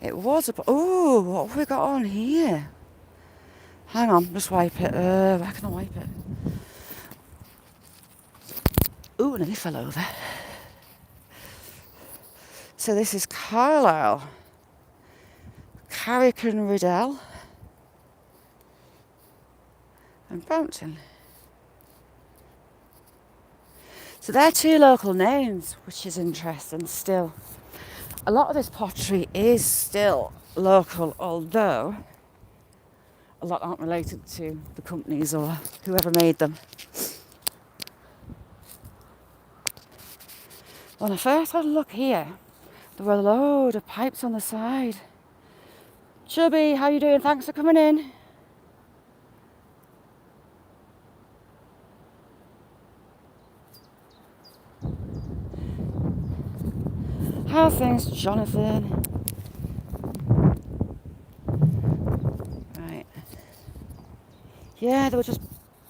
It was a bottle. Oh, what have we got on here? Hang on, just wipe it. Where can I wipe it? Ooh, nearly fell over. So this is Carlisle, Carrick and Riddell, and Brampton. So they're two local names, which is interesting still. A lot of this pottery is still local, although a lot aren't related to the companies or whoever made them. When I first had a look here, there were a load of pipes on the side. Chubby, how you doing? Thanks for coming in. How's things, Jonathan? Right. Yeah, there were just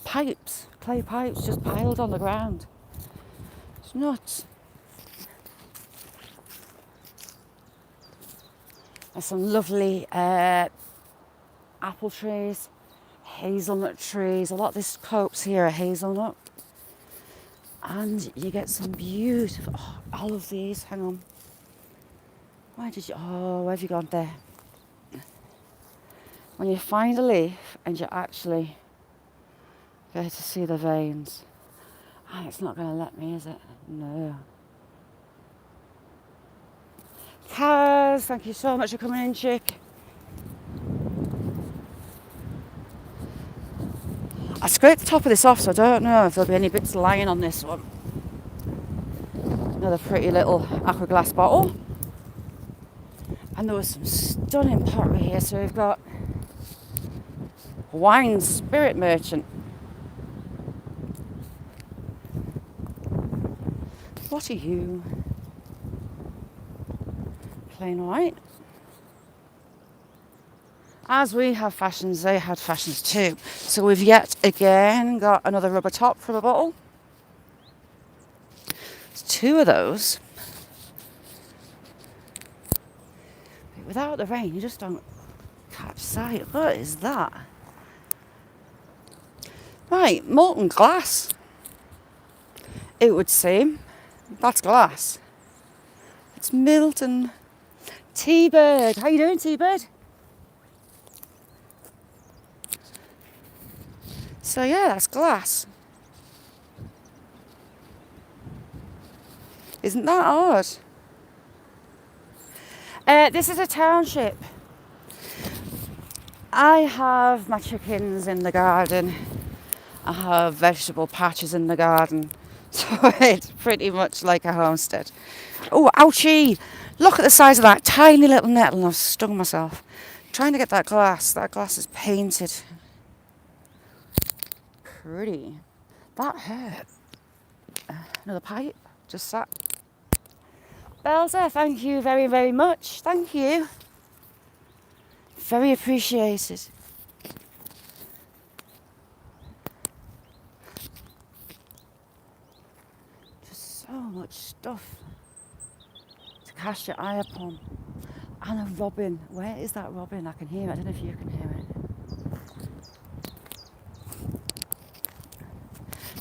pipes, clay pipes, just piled on the ground. It's nuts. There's some lovely apple trees, hazelnut trees. A lot of this copse here are hazelnut. And you get some beautiful, all of these, hang on. Where have you gone there? When you find a leaf and you actually get to see the veins, and it's not going to let me, is it? No. Kaz, thank you so much for coming in, chick. I scraped the top of this off, so I don't know if there'll be any bits lying on this one. Another pretty little aqua glass bottle. And there was some stunning pottery here. So we've got Wine Spirit Merchant. What are you? Plain white. As we have fashions, they had fashions too. So we've yet again got another rubber top from a bottle. It's two of those. Without the rain, you just don't catch sight. What is that? Right, molten glass. It would seem. That's glass. It's Milton. T-Bird. How you doing, T-Bird? So yeah, that's glass. Isn't that odd? This is a township. I have my chickens in the garden. I have vegetable patches in the garden. So it's pretty much like a homestead. Oh, ouchie! Look at the size of that tiny little nettle, and I've stung myself. Trying to get that glass. That glass is painted. Pretty. That hurt. Another pipe. Just sat. Belzer, thank you very, very much. Thank you. Very appreciated. Just so much stuff to cast your eye upon. And a robin. Where is that robin? I can hear it. I don't know if you can hear it.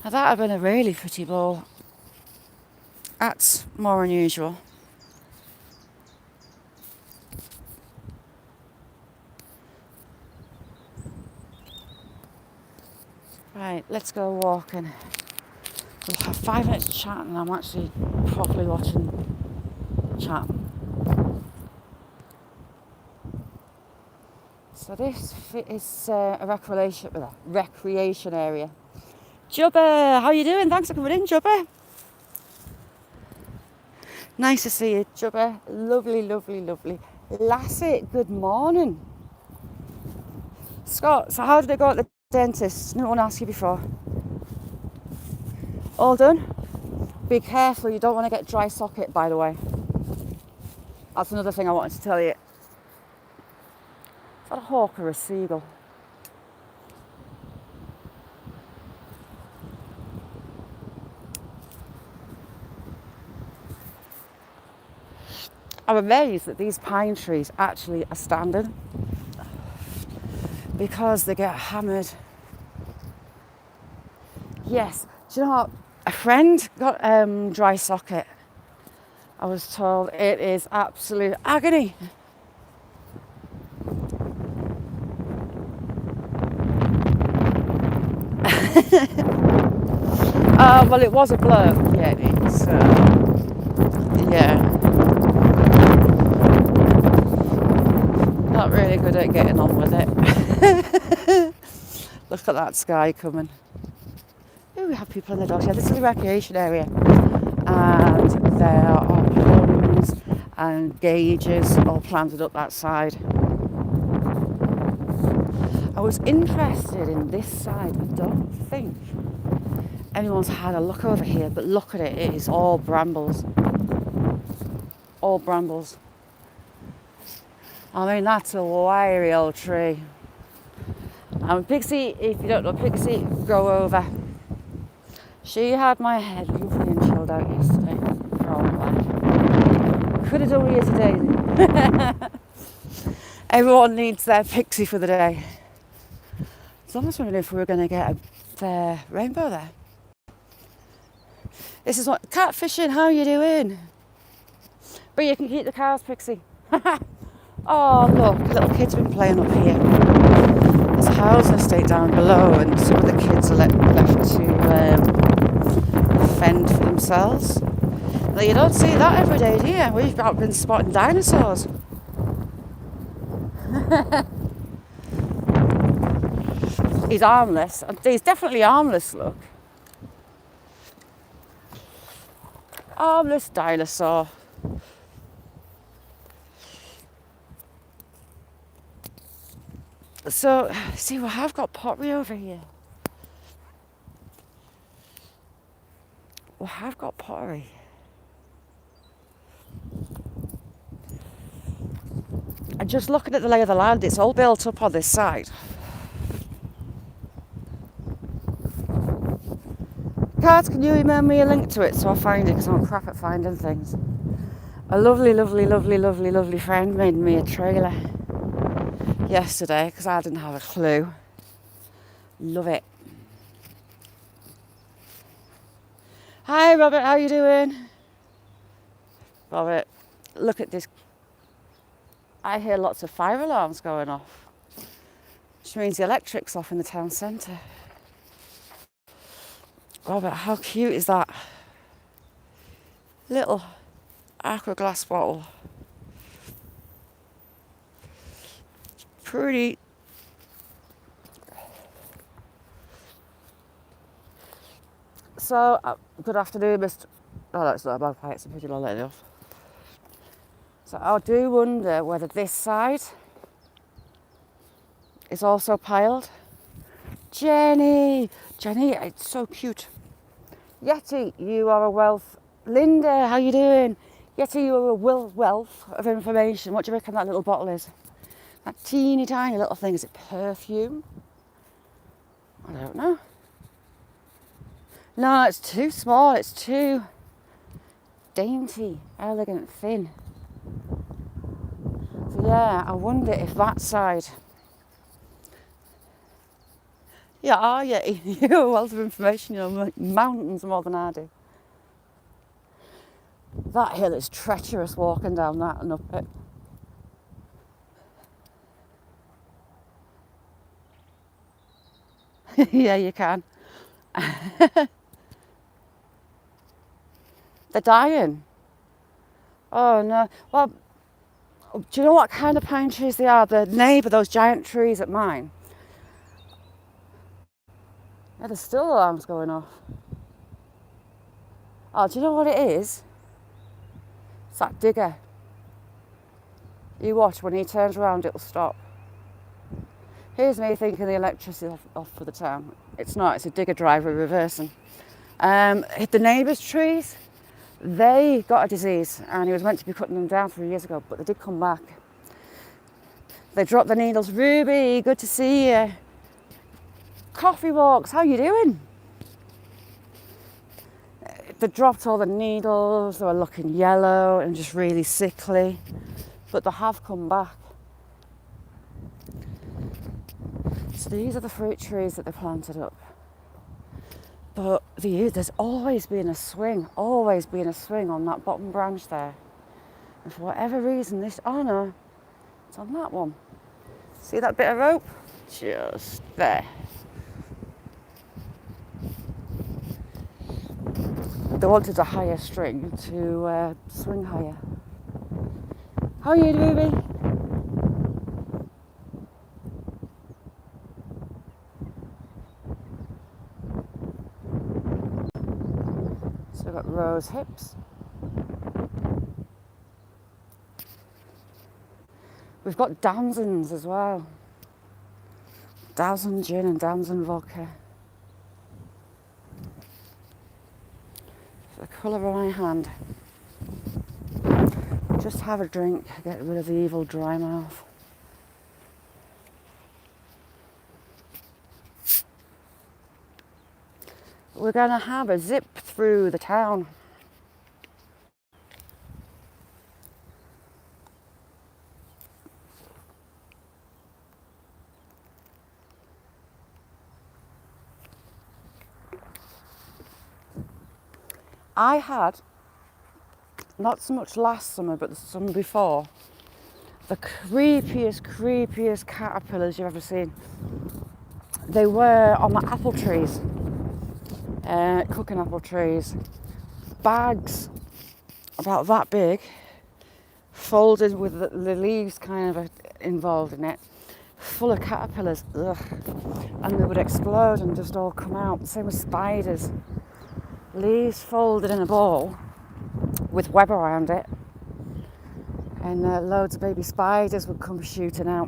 Now that would have been a really pretty ball. That's more unusual. Right, let's go walking. We'll have 5 minutes to chat and I'm actually properly watching chat. So this is a recreation area. Jubber, how you doing? Thanks for coming in, Jubber. Nice to see you, Jubber. Lovely, lovely, lovely. Lassie, good morning. Scott, so how did it go at the dentist? No one asked you before. All done? Be careful, you don't want to get dry socket, by the way. That's another thing I wanted to tell you. Is that a hawk or a seagull? I'm amazed that these pine trees actually are standing because they get hammered. Yes, do you know what? A friend got dry socket. I was told it is absolute agony. Well, it was a blow. Yeah, it's yeah. Not really good at getting on with it. Look at that sky coming. Oh, we have people in the dogs. Yeah, this is a recreation area. And there are ponds and gauges all planted up that side. I was interested in this side. I don't think anyone's had a look over here, but look at it. It is all brambles. All brambles. I mean, that's a wiry old tree. Pixie, if you don't know Pixie, go over. She had my head lovely and chilled out yesterday. Probably. Could have done with you today. Everyone needs their Pixie for the day. I was almost wondering if we were going to get a rainbow there. This is what catfishing. How are you doing? But you can keep the cars, Pixie. Oh look, little kids have been playing up here. There's a housing estate down below, and some of the kids are left to fend for themselves. Now, you don't see that every day, do you? We've been spotting dinosaurs. He's armless. He's definitely armless, look. Armless dinosaur. So, see, we have got pottery over here. We have got pottery. I just looking at the lay of the land, it's all built up on this side. Cards, can you email me a link to it so I find it, because I'm crap at finding things. A lovely, lovely, lovely, lovely, lovely friend made me a trailer yesterday because I didn't have a clue. Love it. Hi Robert, how you doing? Robert, look at this. I hear lots of fire alarms going off, which means the electric's off in the town centre. Robert, how cute is that? Little aqua glass bottle. Pretty. So, good afternoon, Mr. Oh, that's not a magpie, it's a pigeon, I'll let it off. So, I do wonder whether this side is also piled. Jenny, it's so cute. Yeti, you are a wealth. Linda, how you doing? Yeti, you are a wealth of information. What do you reckon that little bottle is? That teeny tiny little thing, is it perfume? I don't know. No, it's too small, it's too dainty, elegant, thin. So yeah, I wonder if that side. Yeah, you're a wealth of information, you know mountains more than I do. That hill is treacherous walking down that and up it. Yeah, you can. They're dying. Oh no. Well, do you know what kind of pine trees they are? The neighbour, those giant trees at mine. Yeah, there's still alarms going off. Oh, do you know what it is? It's that digger. You watch, when he turns around, it'll stop. Here's me thinking the electricity off for the town. It's not, it's a digger driver reversing. The neighbour's trees, they got a disease and he was meant to be cutting them down 3 years ago, but they did come back. They dropped the needles. Ruby, good to see you. Coffee Walks, how you doing? They dropped all the needles, they were looking yellow and just really sickly, but they have come back. So these are the fruit trees that they planted up. But there's always been a swing on that bottom branch there. And for whatever reason, it's on that one. See that bit of rope? Just there. They wanted a higher string to swing higher. How are you, Ruby? So we've got rose hips. We've got damsons as well. Damson gin and damson vodka. The colour of my hand. Just have a drink, get rid of the evil dry mouth. We're going to have a zip through the town. I had, not so much last summer, but the summer before, the creepiest caterpillars you've ever seen. They were on the apple trees, cooking apple trees. Bags about that big, folded with the leaves kind of involved in it, full of caterpillars. Ugh. And they would explode and just all come out. Same with spiders. Leaves folded in a ball with web around it, and loads of baby spiders would come shooting out.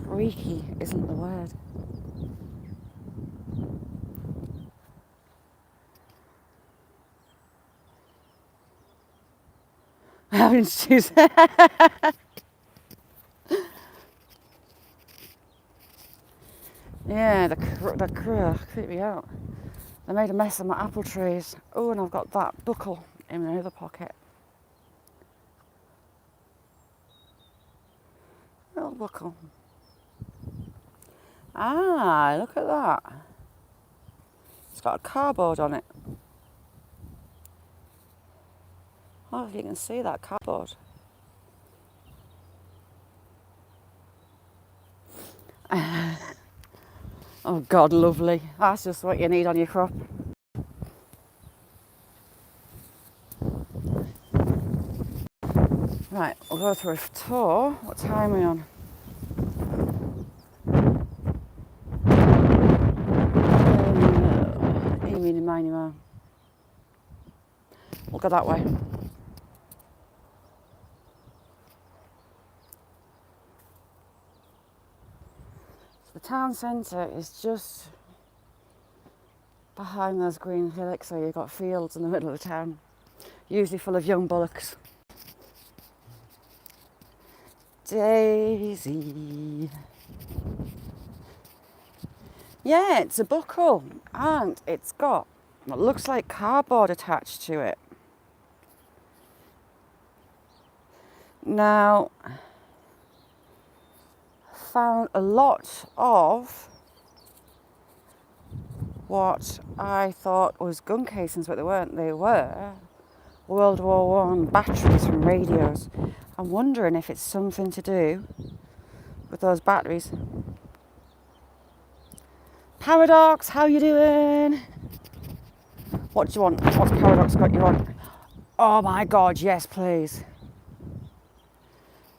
Freaky isn't the word. Having stews. Yeah, the crew creep me out. They made a mess of my apple trees. Oh, and I've got that buckle in my other pocket. Little buckle. Ah, look at that. It's got a cardboard on it. I don't know if you can see that cardboard. Oh God, lovely. That's just what you need on your crop. Right, we'll go through a tour. What time are we on? Eeny, miny, mo. We'll go that way. The town centre is just behind those green hillocks, so you've got fields in the middle of the town, usually full of young bullocks. Daisy. Yeah, it's a buckle and it's got what looks like cardboard attached to it. Now, found a lot of what I thought was gun casings, but they weren't. They were World War I batteries from radios. I'm wondering if it's something to do with those batteries. Paradox, how you doing? What do you want? What's Paradox got you on? Oh my God, yes, please.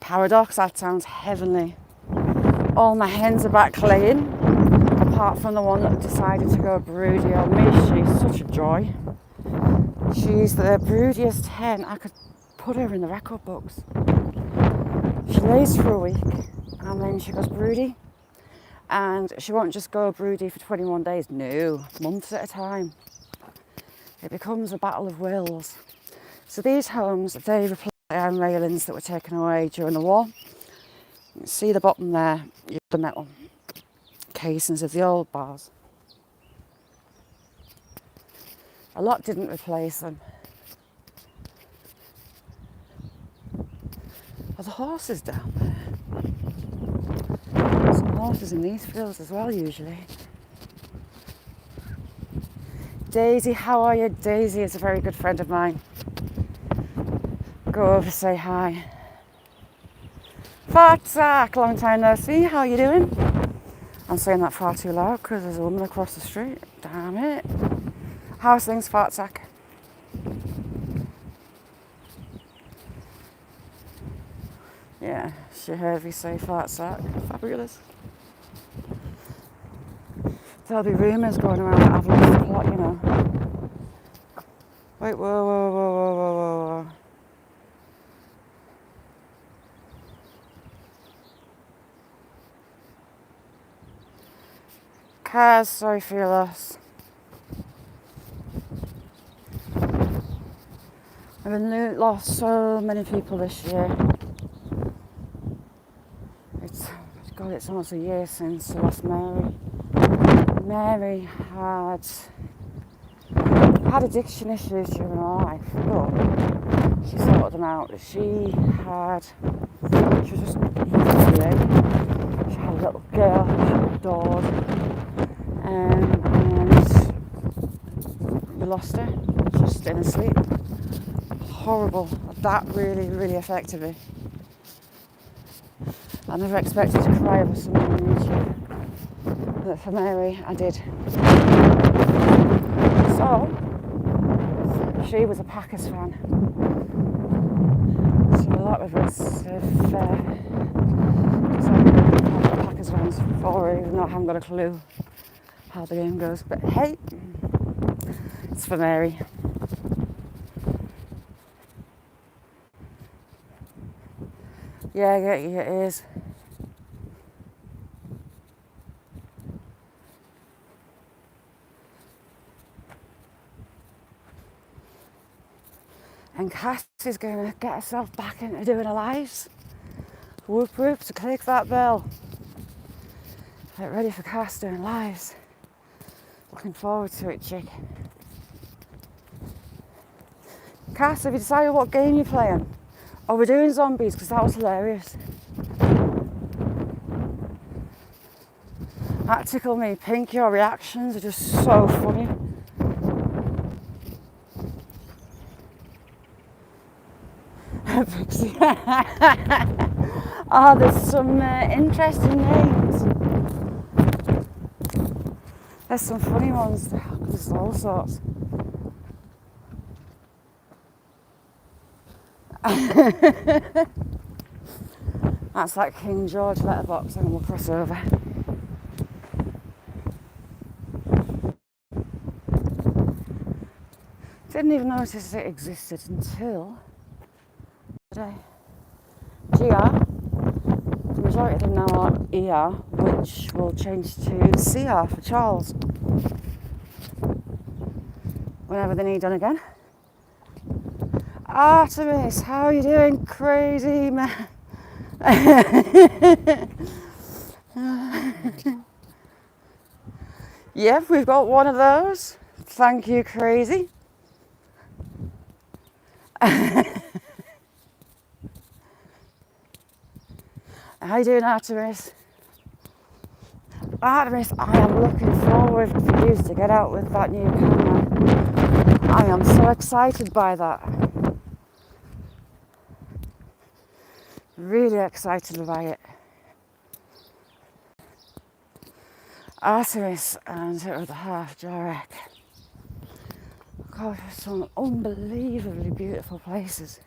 Paradox, that sounds heavenly. All my hens are back laying, apart from the one that decided to go broody on me. She's such a joy. She's the broodiest hen. I could put her in the record books. She lays for a week and then she goes broody. And she won't just go broody for 21 days, no, months at a time. It becomes a battle of wills. So these homes, they replace the iron railings that were taken away during the war. You can see the bottom there, the metal casings of the old bars. A lot didn't replace them. Are the horses down there? Some horses in these fields as well, usually. Daisy, how are you? Daisy is a very good friend of mine. Go over, say hi. Fartzak, long time no see. How you doing? I'm saying that far too loud because there's a woman across the street. Damn it. How's things, Fartzak? Yeah, she heard me say Fartzak. Fabulous. There'll be rumours going around that I've lost the plot, you know. Wait, whoa. Kaz, sorry for your loss. I've lost so many people this year. It's almost a year since I lost Mary. Mary had addiction issues during her life, but she sorted them out. She was just lovely. She had a little girl she adored, and we lost her just in her sleep. Horrible. That really affected me. I never expected to cry over someone on YouTube, but for Mary, I did. So, she was a Packers fan. So a lot of us have Packers fans for her, even though I haven't got a clue how the game goes. But hey, it's for Mary. Yeah, it is. And Cass is going to get herself back into doing her lives. Whoop whoop, so click that bell. Get ready for cast doing lives. Looking forward to it, chick. Cass, have you decided what game you're playing? Oh, we're doing zombies because that was hilarious. That tickled me pink. Your reactions are just so funny. Pixie. Oh, there's some interesting names. There's some funny ones. There's all sorts. That's like King George letterbox. I'm going to cross over. Didn't even notice it existed until today. GR. The majority of them now are ER, which will change to CR for Charles whenever they need done again. Artemis, how are you doing, crazy man? Yep, we've got one of those. Thank you, crazy. How you doing, Artemis? Artemis, I am looking forward for you to get out with that new camera. I am so excited by that. Really excited by it. Artemis and her other half, Jarek. God, there's some unbelievably beautiful places.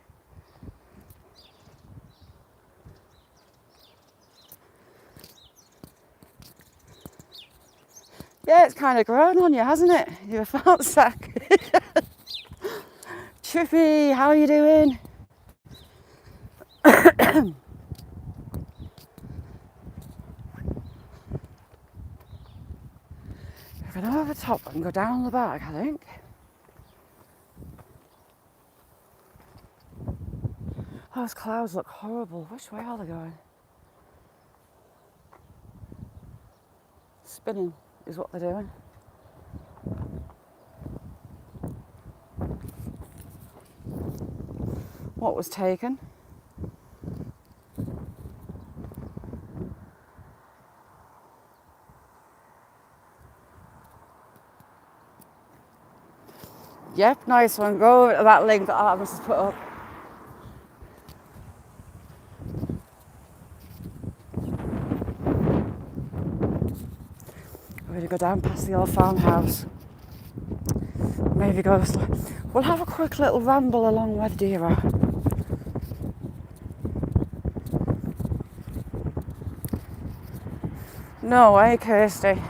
Yeah, it's kind of grown on you, hasn't it? You're a fart sack. Trippy, how are you doing? We're going over the top and go down the back, I think. Those clouds look horrible. Which way are they going? Spinning is what they're doing. What was taken? Yep, nice one. Go over to that link that Artemis has put up. We're going to go down past the old farmhouse. Maybe go slow. We'll have a quick little ramble along where the deer are. No way, Kirsty.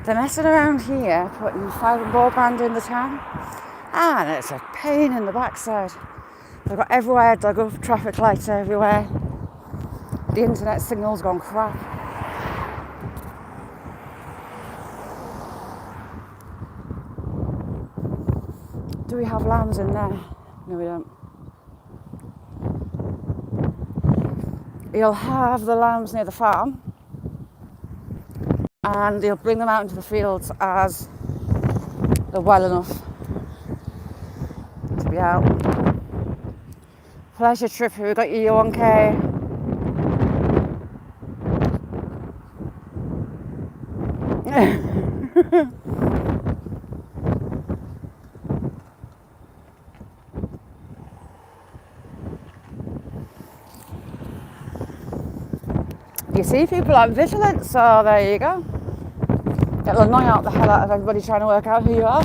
They're messing around here, putting fibre broadband in the town, and it's a pain in the backside. They've got everywhere dug up, traffic lights everywhere. The internet signal's gone crap. Do we have lambs in there? No, we don't. You'll have the lambs near the farm, and you'll bring them out into the fields as they're well enough to be out. Pleasure, Trippy. We got you 1K. You see, people aren't vigilant, so there you go. It'll annoy out the hell out of everybody trying to work out who you are.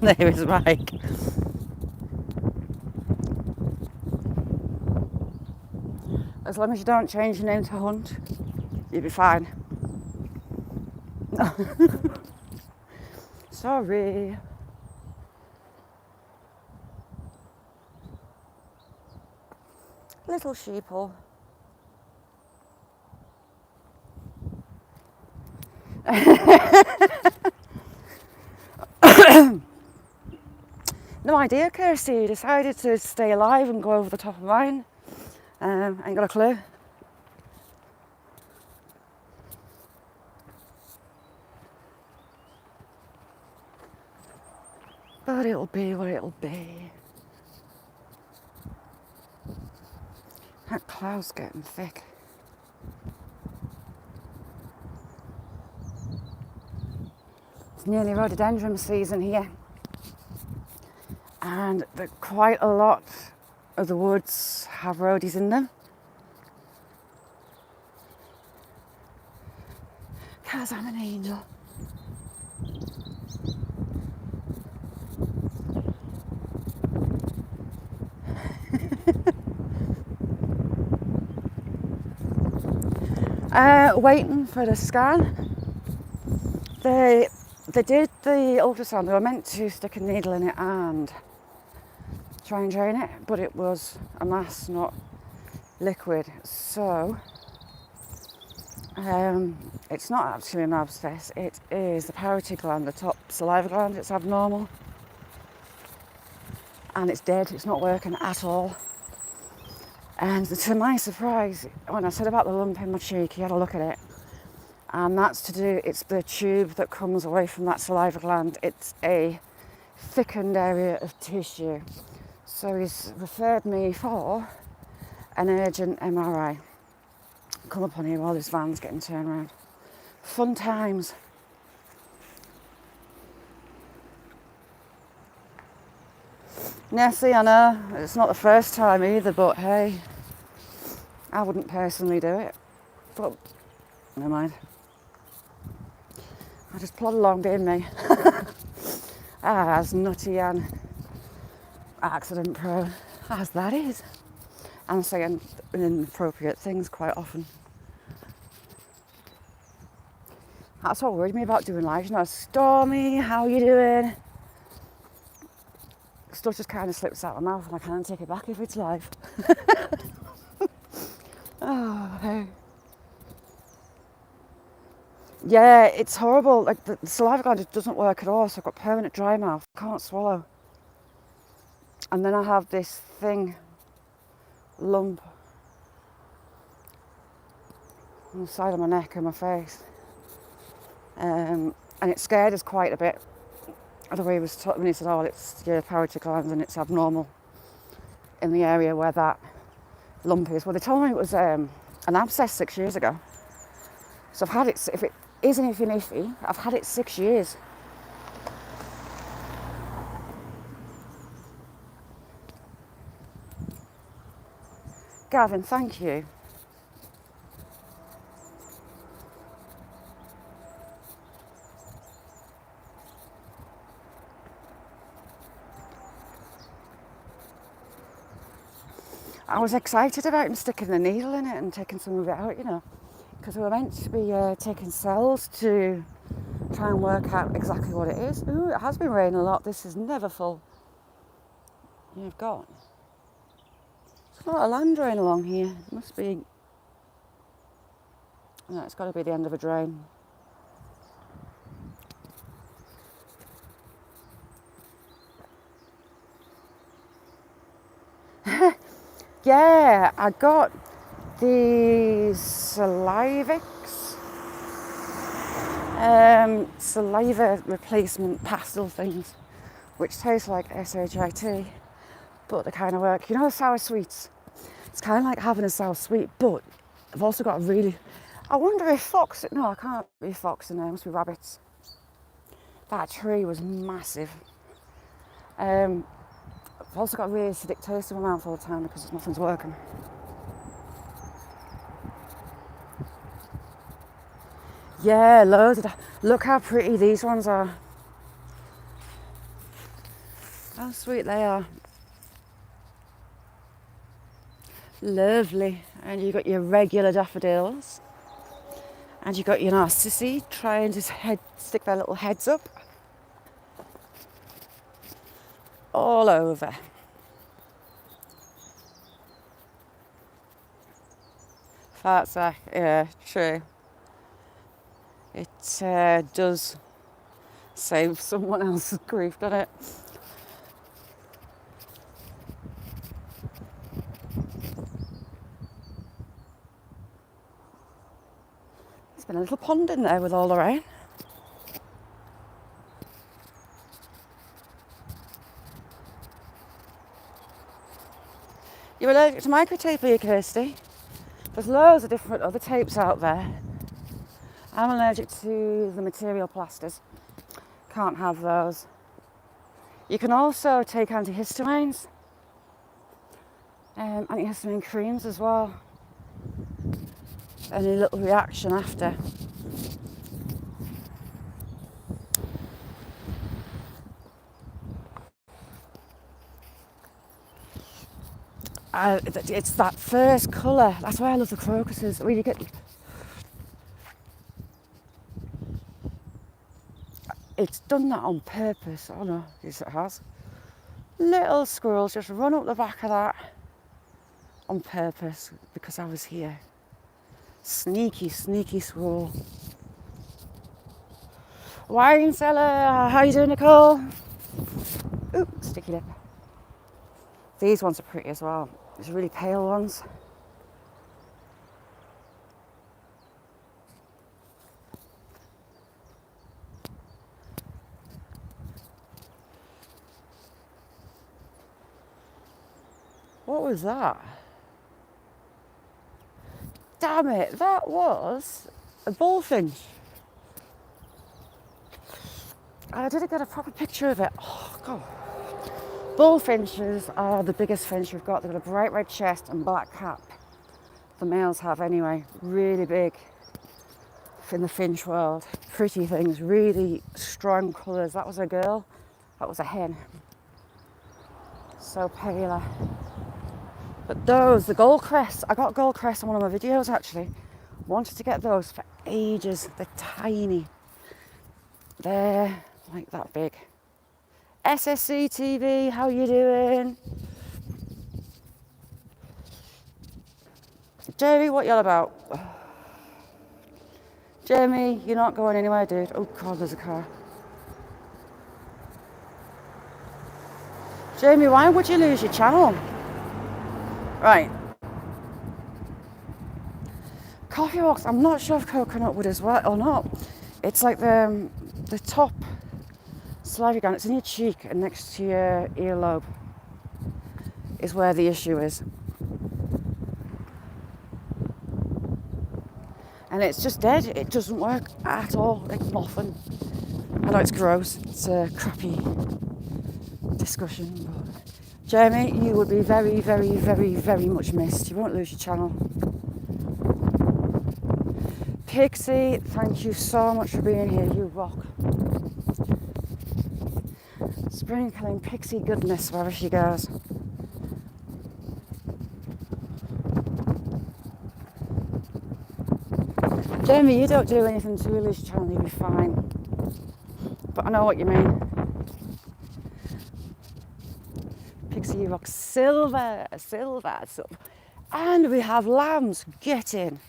There is Mike. As long as you don't change your name to Hunt, you'll be fine. Sorry. Little sheeple. No idea, Kirsty. Decided to stay alive and go over the top of mine. Ain't got a clue. But it'll be what it'll be. That cloud's getting thick. It's nearly rhododendron season here. And quite a lot of the woods have rhodies in them. Because I'm an angel. Waiting for the scan. They did the ultrasound. They were meant to stick a needle in it and try and drain it, but it was a mass, not liquid. So it's not actually an abscess. It is the parotid gland, the top saliva gland. It's abnormal, and it's dead. It's not working at all. And to my surprise, when I said about the lump in my cheek, he had a look at it. And that's to do, it's the tube that comes away from that saliva gland. It's a thickened area of tissue. So he's referred me for an urgent MRI. Come up on here while this van's getting turned around. Fun times. Nessie, I know, it's not the first time either, but hey, I wouldn't personally do it. But never mind. I just plod along being me. As nutty and accident prone as that is. I'm saying inappropriate things quite often. That's what worried me about doing live. You know, Stormy, how you doing? Stuff just kind of slips out of my mouth and I can't take it back if it's live. Oh, hey. Yeah, it's horrible. Like the saliva gland doesn't work at all, so I've got permanent dry mouth. Can't swallow. And then I have this lump on the side of my neck and my face. And it scared us quite a bit. The way he was taught when he said, oh, it's your parotid gland and it's abnormal in the area where that lump is. Well, they told me it was an abscess 6 years ago. So I've had it, if it is anything iffy, I've had it 6 years. Gavin, thank you. I was excited about him sticking the needle in it and taking some of it out, you know, because we were meant to be taking cells to try and work out exactly what it is. Ooh, it has been raining a lot. This is never full. You've got. There's a lot of land drain along here. It must be. No, it's got to be the end of a drain. Yeah, I got these Salivex saliva replacement pastel things, which taste like SHIT, but they kind of work. You know, sour sweets. It's kind of like having a sour sweet, but I've also got a really. I wonder if fox. No, I can't be fox in there. It must be rabbits. That tree was massive. I've also got a really acidic taste in my mouth all the time because nothing's working. Yeah, loads of that. Look how pretty these ones are. How sweet they are. Lovely. And you've got your regular daffodils. And you got your Narcissi trying to stick their little heads up all over. That's yeah, true. It does save someone else's grief, doesn't it? There's been a little pond in there with all the rain. You're allergic to microtape, are you, Kirsty? There's loads of different other tapes out there. I'm allergic to the material plasters. Can't have those. You can also take antihistamines, antihistamine creams as well. And a little reaction after. It's that first colour. That's why I love the crocuses. When you get, it's done that on purpose. Oh no, yes it has. Little squirrels just run up the back of that on purpose because I was here. Sneaky, sneaky squirrel. Wine cellar. How you doing, Nicole? Ooh, sticky lip. These ones are pretty as well. These really pale ones. What was that? Damn it, that was a bullfinch. I didn't get a proper picture of it. Oh, God. Bullfinches are the biggest finch we've got. They've got a bright red chest and black cap. The males have anyway. Really big in the finch world. Pretty things, really strong colours. That was a girl, that was a hen. So paler. But those, the Goldcrest, I got Goldcrest in one of my videos actually. Wanted to get those for ages. They're tiny. They're like that big. SSC TV, how you doing? Jamie, what you all about? Jamie, you're not going anywhere, dude. Oh God, there's a car. Jamie, why would you lose your channel? Right. Coffee rocks, I'm not sure if coconut would as well or not. It's like the top salivary gland, it's in your cheek and next to your earlobe is where the issue is. And it's just dead. It doesn't work at all, like nothing. I know it's gross, it's a crappy discussion, but Jeremy, you would be very, very, very, very much missed. You won't lose your channel. Pixie, thank you so much for being here. You rock. Sprinkling Pixie goodness wherever she goes. Jamie, you don't do anything to lose your channel, you'll be fine. But I know what you mean. Pixie, you rock. Silver, silver, silver. And we have lambs. Get in.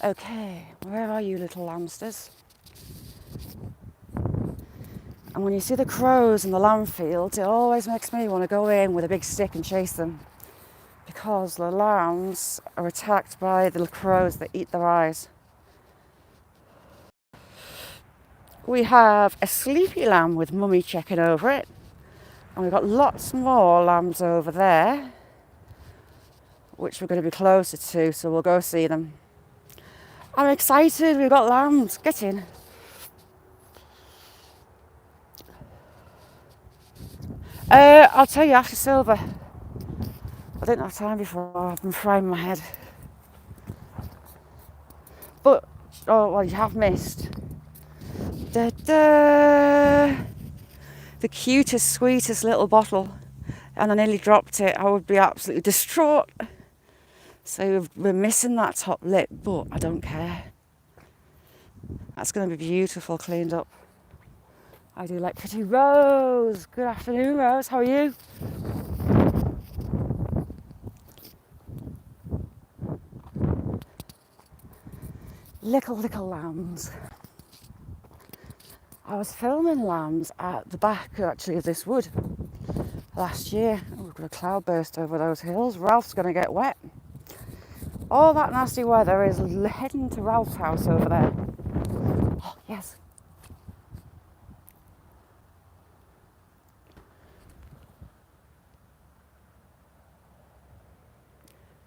Okay, where are you, little lambsters? And when you see the crows in the lamb field, it always makes me want to go in with a big stick and chase them, because the lambs are attacked by the crows that eat their eyes. We have a sleepy lamb with mummy checking over it, and we've got lots more lambs over there, which we're going to be closer to, so we'll go see them. I'm excited, we've got lambs. Get in. I'll tell you after Silver. I didn't have time before, I've been frying my head. But, oh, well, you have missed. Da, da. The cutest, sweetest little bottle. And I nearly dropped it. I would be absolutely distraught. So we're missing that top lip, but I don't care. That's going to be beautiful, cleaned up. I do like pretty Rose. Good afternoon, Rose. How are you? Little lambs. I was filming lambs at the back, actually, of this wood last year. Oh, we've got a cloudburst over those hills. Ralph's going to get wet. All that nasty weather is heading to Ralph's house over there. Oh, yes.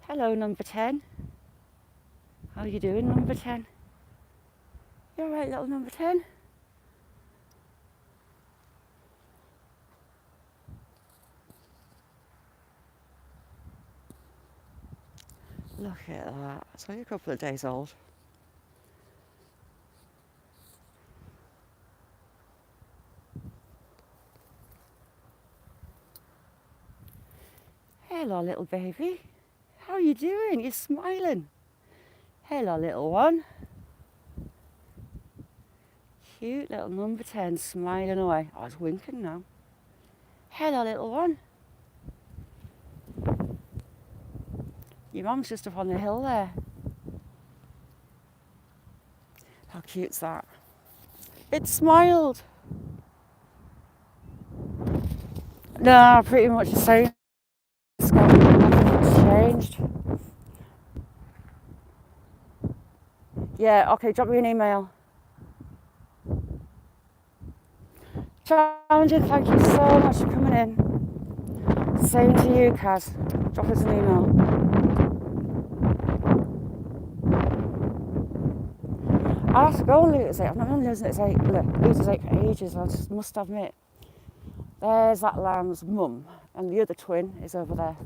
Hello, number 10. How are you doing, number 10? You all right, little number 10? Look at that. It's only a couple of days old. Hello, little baby. How are you doing? You're smiling. Hello, little one. Cute little number 10 smiling away. I was winking now. Hello, little one. Your mum's just up on the hill there. How cute's that? It smiled. No, pretty much the same. Nothing's changed. Yeah, okay, drop me an email. Challenging, thank you so much for coming in. Same to you, Kaz. Drop us an email. I'll have to go and Looters 8. I've not been Looters 8 for ages, I just must admit. There's that lamb's mum, and the other twin is over there.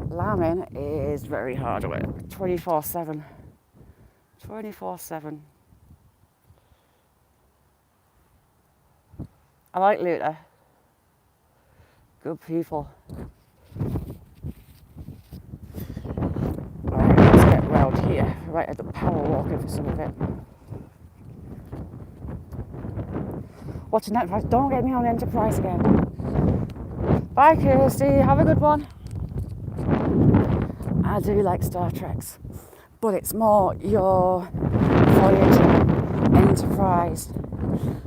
Lambing is very hard work, 24/7. 24/7. I like Luta. Good people. Right, let's get round here. Right at the power walking for some of it. Watching Enterprise. Don't get me on Enterprise again. Bye, Kirsty. Have a good one. I do like Star Treks, but it's more your Voyager, Enterprise.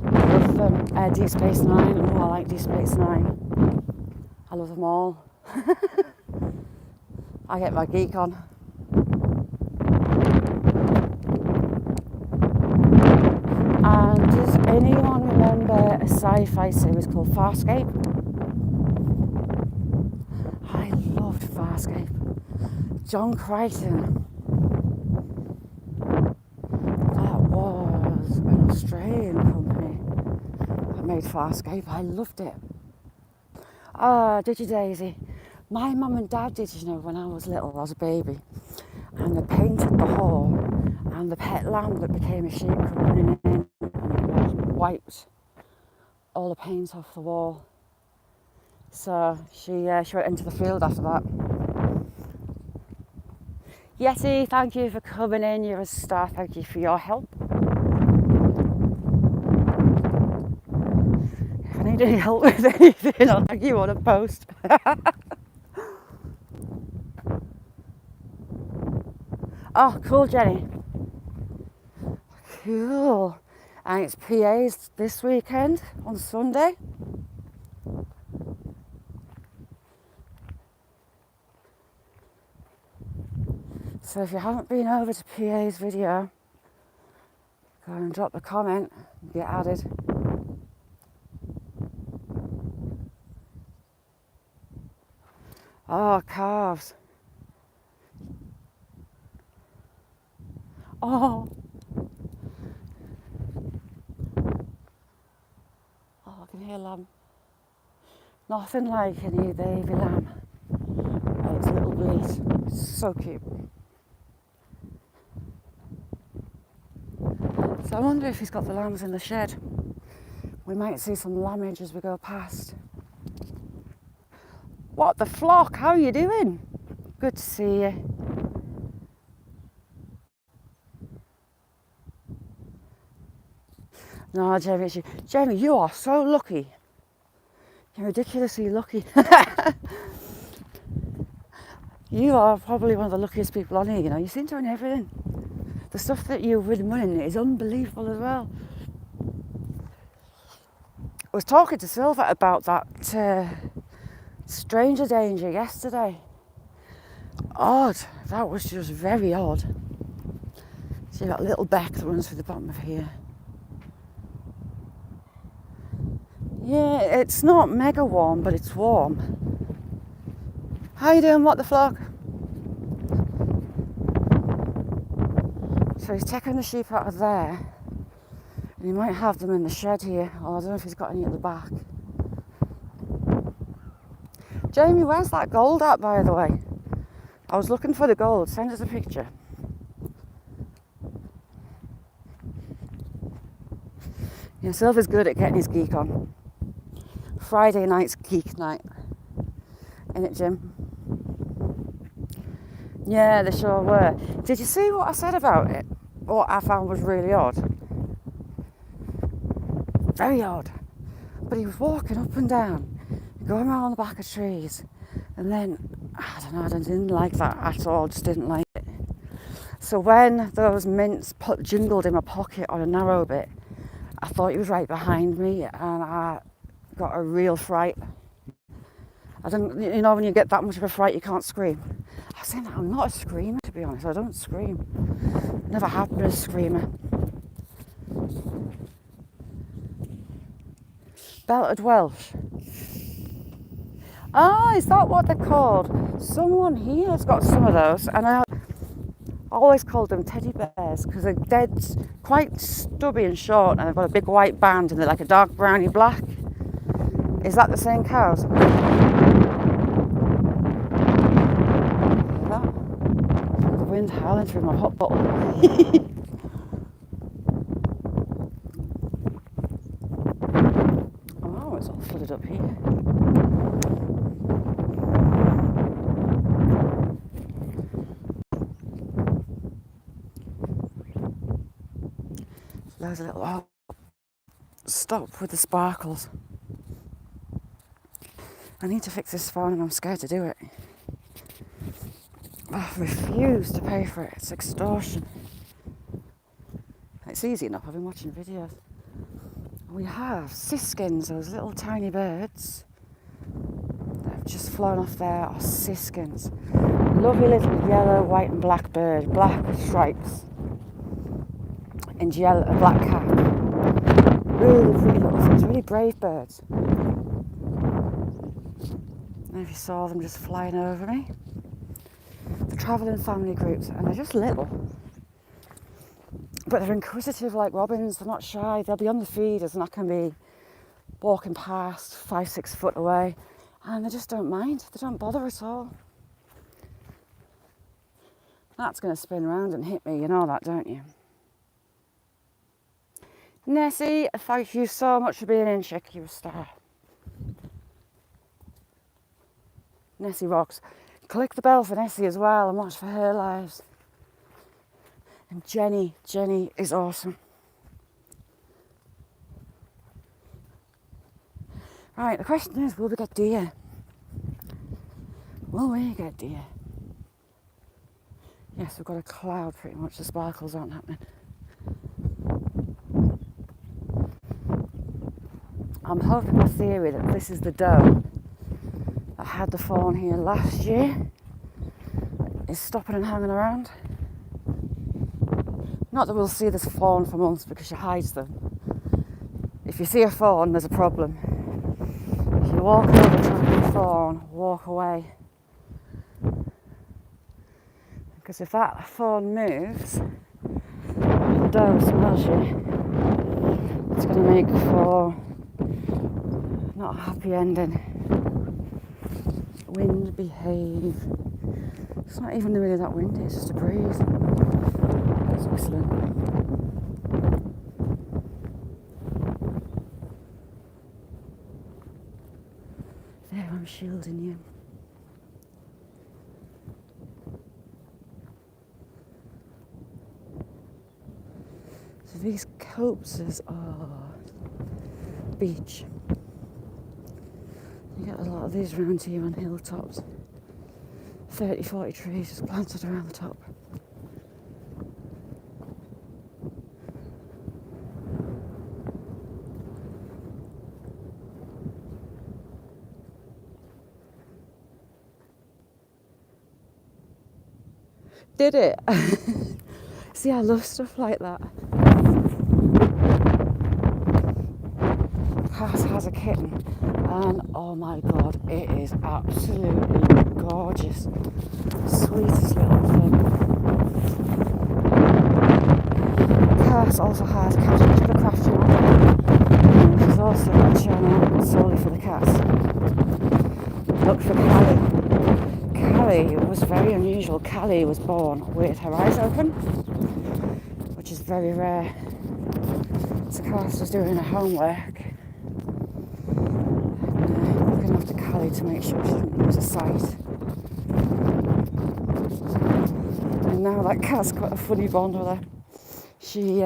I love them. Deep Space Nine. Oh, I like Deep Space Nine. I love them all. I get my geek on. And does anyone remember a sci-fi series called Farscape? I loved Farscape. John Crichton. That was an Australian company that made Farscape. I loved it. Ah, Digi Daisy. My mum and dad did, when I was little, I was a baby. And they painted the hall, and the pet lamb that became a sheep coming in, and it wiped all the paint off the wall. So she went into the field after that. Yeti, thank you for coming in. You're a star. Thank you for your help. If I need any help with anything, I'll tag you on a post. Oh, cool, Jenny. Cool. And it's PAs this weekend on Sunday. So if you haven't been over to PA's video, go and drop a comment and get added. Oh, calves. Oh. Oh, I can hear lamb. Nothing like a new baby lamb. Oh, it's a little bleat. So cute. So I wonder if he's got the lambs in the shed. We might see some lambage as we go past. What the flock? How are you doing? Good to see you. No, Jamie, you are so lucky. You're ridiculously lucky. You are probably one of the luckiest people on here, you know. You seem to own everything. The stuff that you've been winning is unbelievable as well. I was talking to Silver about that Stranger Danger yesterday. Odd. That was just very odd. So you've got a little beck that runs through the bottom of here. Yeah, it's not mega warm, but it's warm. How you doing, what the flock? So he's taking the sheep out of there. And he might have them in the shed here, or I don't know if he's got any at the back. Jamie, where's that gold at, by the way? I was looking for the gold. Send us a picture. Yeah, Silver's good at getting his geek on. Friday night's geek night. Ain't it, Jim? Yeah, they sure were. Did you see what I said about it? What I found was really odd. Very odd. But he was walking up and down, going around the back of trees, and then, I don't know, I didn't like that at all, just didn't like it. So when those mints jingled in my pocket on a narrow bit, I thought he was right behind me, and I got a real fright. I don't, you know, when you get that much of a fright, you can't scream. I was saying that I'm not a screamer, to be honest. I don't scream. Never have been a screamer. Belted Welsh. Ah, is that what they're called? Someone here has got some of those, and I always called them teddy bears because they're dead, quite stubby and short, and they've got a big white band, and they're like a dark browny black. Is that the same cows? The wind howling through my hot bottle. Oh, it's all flooded up here. There's a little, oh, stop with the sparkles. I need to fix this phone and I'm scared to do it. I refuse to pay for it. It's extortion. It's easy enough. I've been watching videos. We have siskins, those little tiny birds that have just flown off there are siskins. Lovely little yellow, white and black bird, black with stripes and yellow, a black cap. Really pretty little things, really brave birds. I don't know if you saw them just flying over me. They're travelling family groups and they're just little. But they're inquisitive like robins, they're not shy. They'll be on the feeders and I can be walking past 5-6 foot away and they just don't mind. They don't bother at all. That's going to spin around and hit me, you know that, don't you? Nessie, thank you so much for being in, chick. You're a star. Nessie rocks. Click the bell for Nessie as well and watch for her lives. And Jenny is awesome. Right, the question is, will we get deer? Will we get deer? Yes, we've got a cloud pretty much, the sparkles aren't happening. I'm hoping my theory that this is the doe that had the fawn here last year is stopping and hanging around. Not that we'll see this fawn for months because she hides them. If you see a fawn, there's a problem. If you walk over to a fawn, walk away. Because if that fawn moves, the doe smells you. It's going to make for not a happy ending. Wind, behave. It's not even really that windy, it's just a breeze. It's whistling. There, I'm shielding you. these copses are beech. You get a lot of these around here on hilltops. 30, 40 trees just planted around the top. Did it? See, I love stuff like that. Cass has a kitten, and oh my god, it is absolutely gorgeous. Sweetest little thing. Cass also has Cass Craft channel. She's also got a channel solely for the cats. Look for Callie. Callie was very unusual. Callie was born with her eyes open, which is very rare. So Cass was doing her homework, looking after Callie to make sure she didn't lose her sight. And now that cat's got a funny bond with her. She's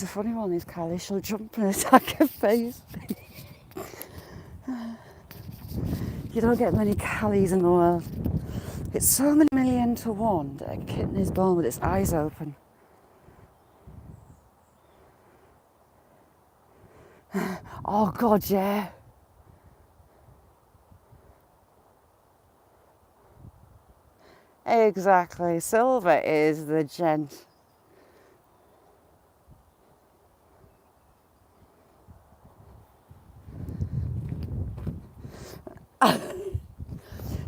a funny one, is Callie. She'll jump and attack her face. You don't get many Callies in the world. It's so many million to one that a kitten is born with its eyes open. Oh god, yeah. Exactly. Silver is the gent.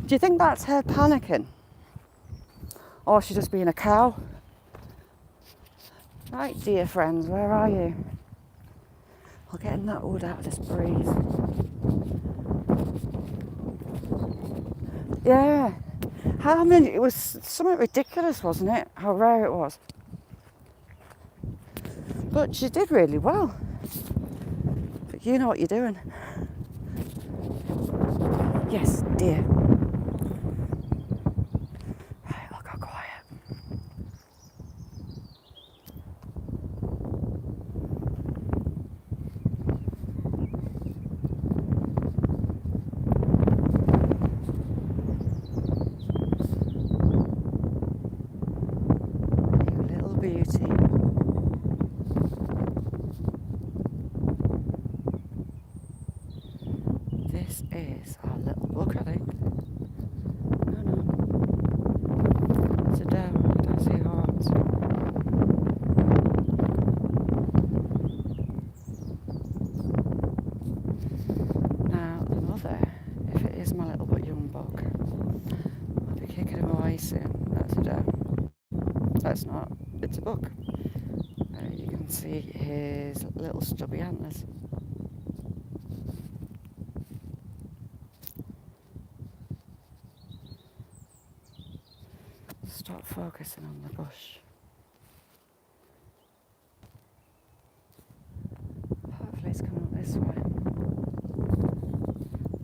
Do you think that's her panicking? Or she just being a cow? Right, dear friends, where are you? We're getting that wood out of this breeze. Yeah. I mean, it was something ridiculous, wasn't it? How rare it was. But she did really well. But you know what you're doing. Yes, dear. Right, I'll go quiet. You little beauty. This is our little book, I think. No. It's a doe. I don't see hearts. Now, the mother, if it is my little but young buck, I'll be kicking him away soon. That's a doe. That's not. It's a buck. You can see his little stubby antlers. Stop focusing on the bush. Hopefully it's coming up this way.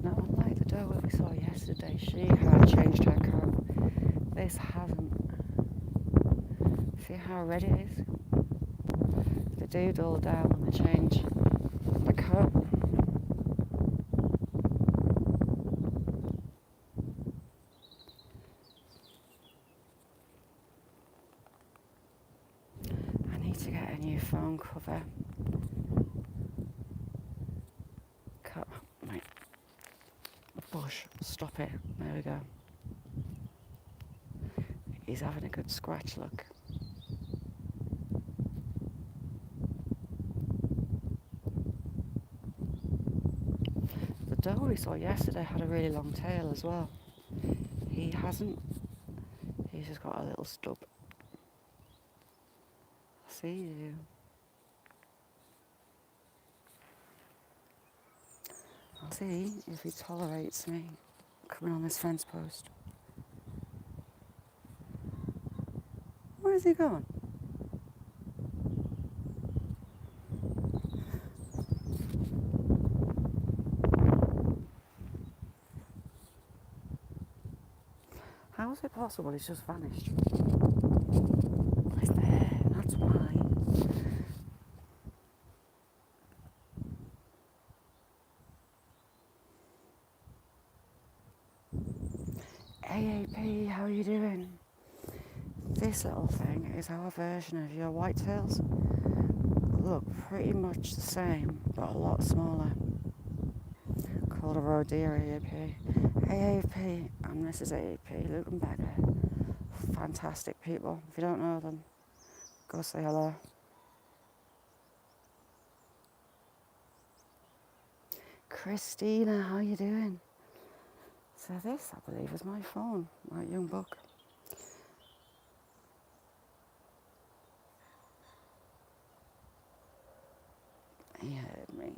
Now, unlike the doe that we saw yesterday, she had changed her coat. This hasn't. See how red it is? They do dull down when they change the coat. I need to get a new phone cover. Right. Bush, stop it. There we go. He's having a good scratch, look. The doe we saw yesterday had a really long tail as well. He hasn't. He's just got a little stub. See you. I'll see if he tolerates me coming on this fence post. Where's he going? How is it possible he's just vanished? He's there, that's why. AP, how are you doing? This little thing is our version of your whitetails. Look pretty much the same, but a lot smaller. Called a roe deer AAP. AAP, and this is AAP, Luke and Becca. Fantastic people. If you don't know them, go say hello. Christina, how you doing? So this, I believe, is my phone, my young buck. He heard me.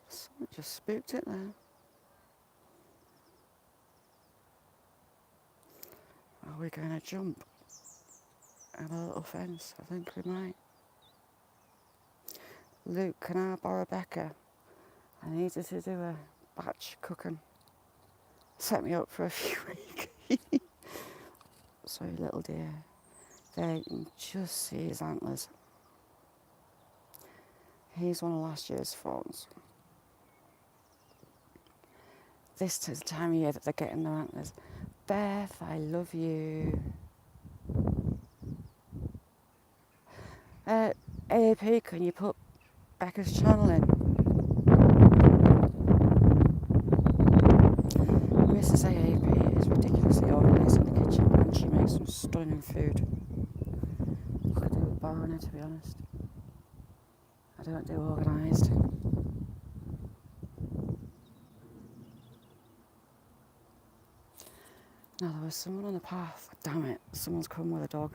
Someone just spooked it there. Are we going to jump at a little fence? I think we might. Luke, can I borrow Becca? I needed to do a batch cooking. Set me up for a few weeks. Sorry, little dear. There, you can just see his antlers. He's one of last year's fawns. This is the time of year that they're getting their antlers. Beth, I love you. AAP, can you put Becca's channel in? Mrs. AAP is ridiculously organised in the kitchen and she makes some stunning food. I could do with borrowing her, to be honest. I don't do organised. Now there was someone on the path. Damn it, someone's come with a dog.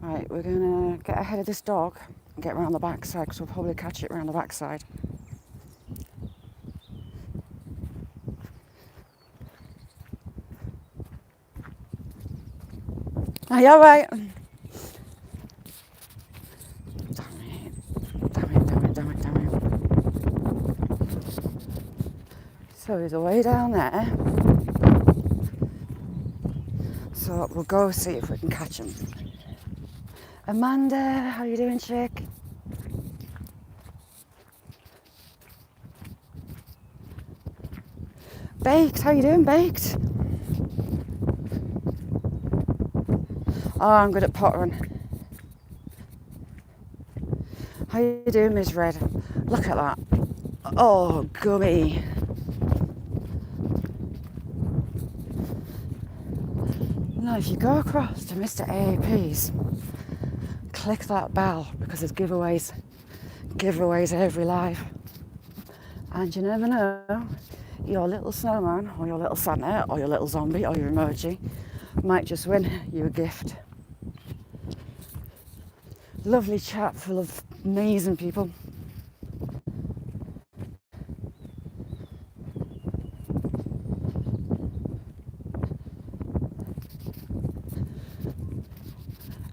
Right, we're going to get ahead of this dog and get round the backside because we'll probably catch it round the backside. Are you alright? Damn it. So he's away down there. So we'll go see if we can catch him. Amanda, how you doing, chick? Baked, how you doing, Baked? Oh, I'm good at pottering. How you doing, Miss Red? Look at that. Oh, gummy. Now, if you go across to Mr. AAP's, click that bell because there's giveaways every live. And you never know, your little snowman or your little Santa or your little zombie or your emoji might just win you a gift. Lovely chat full of amazing people.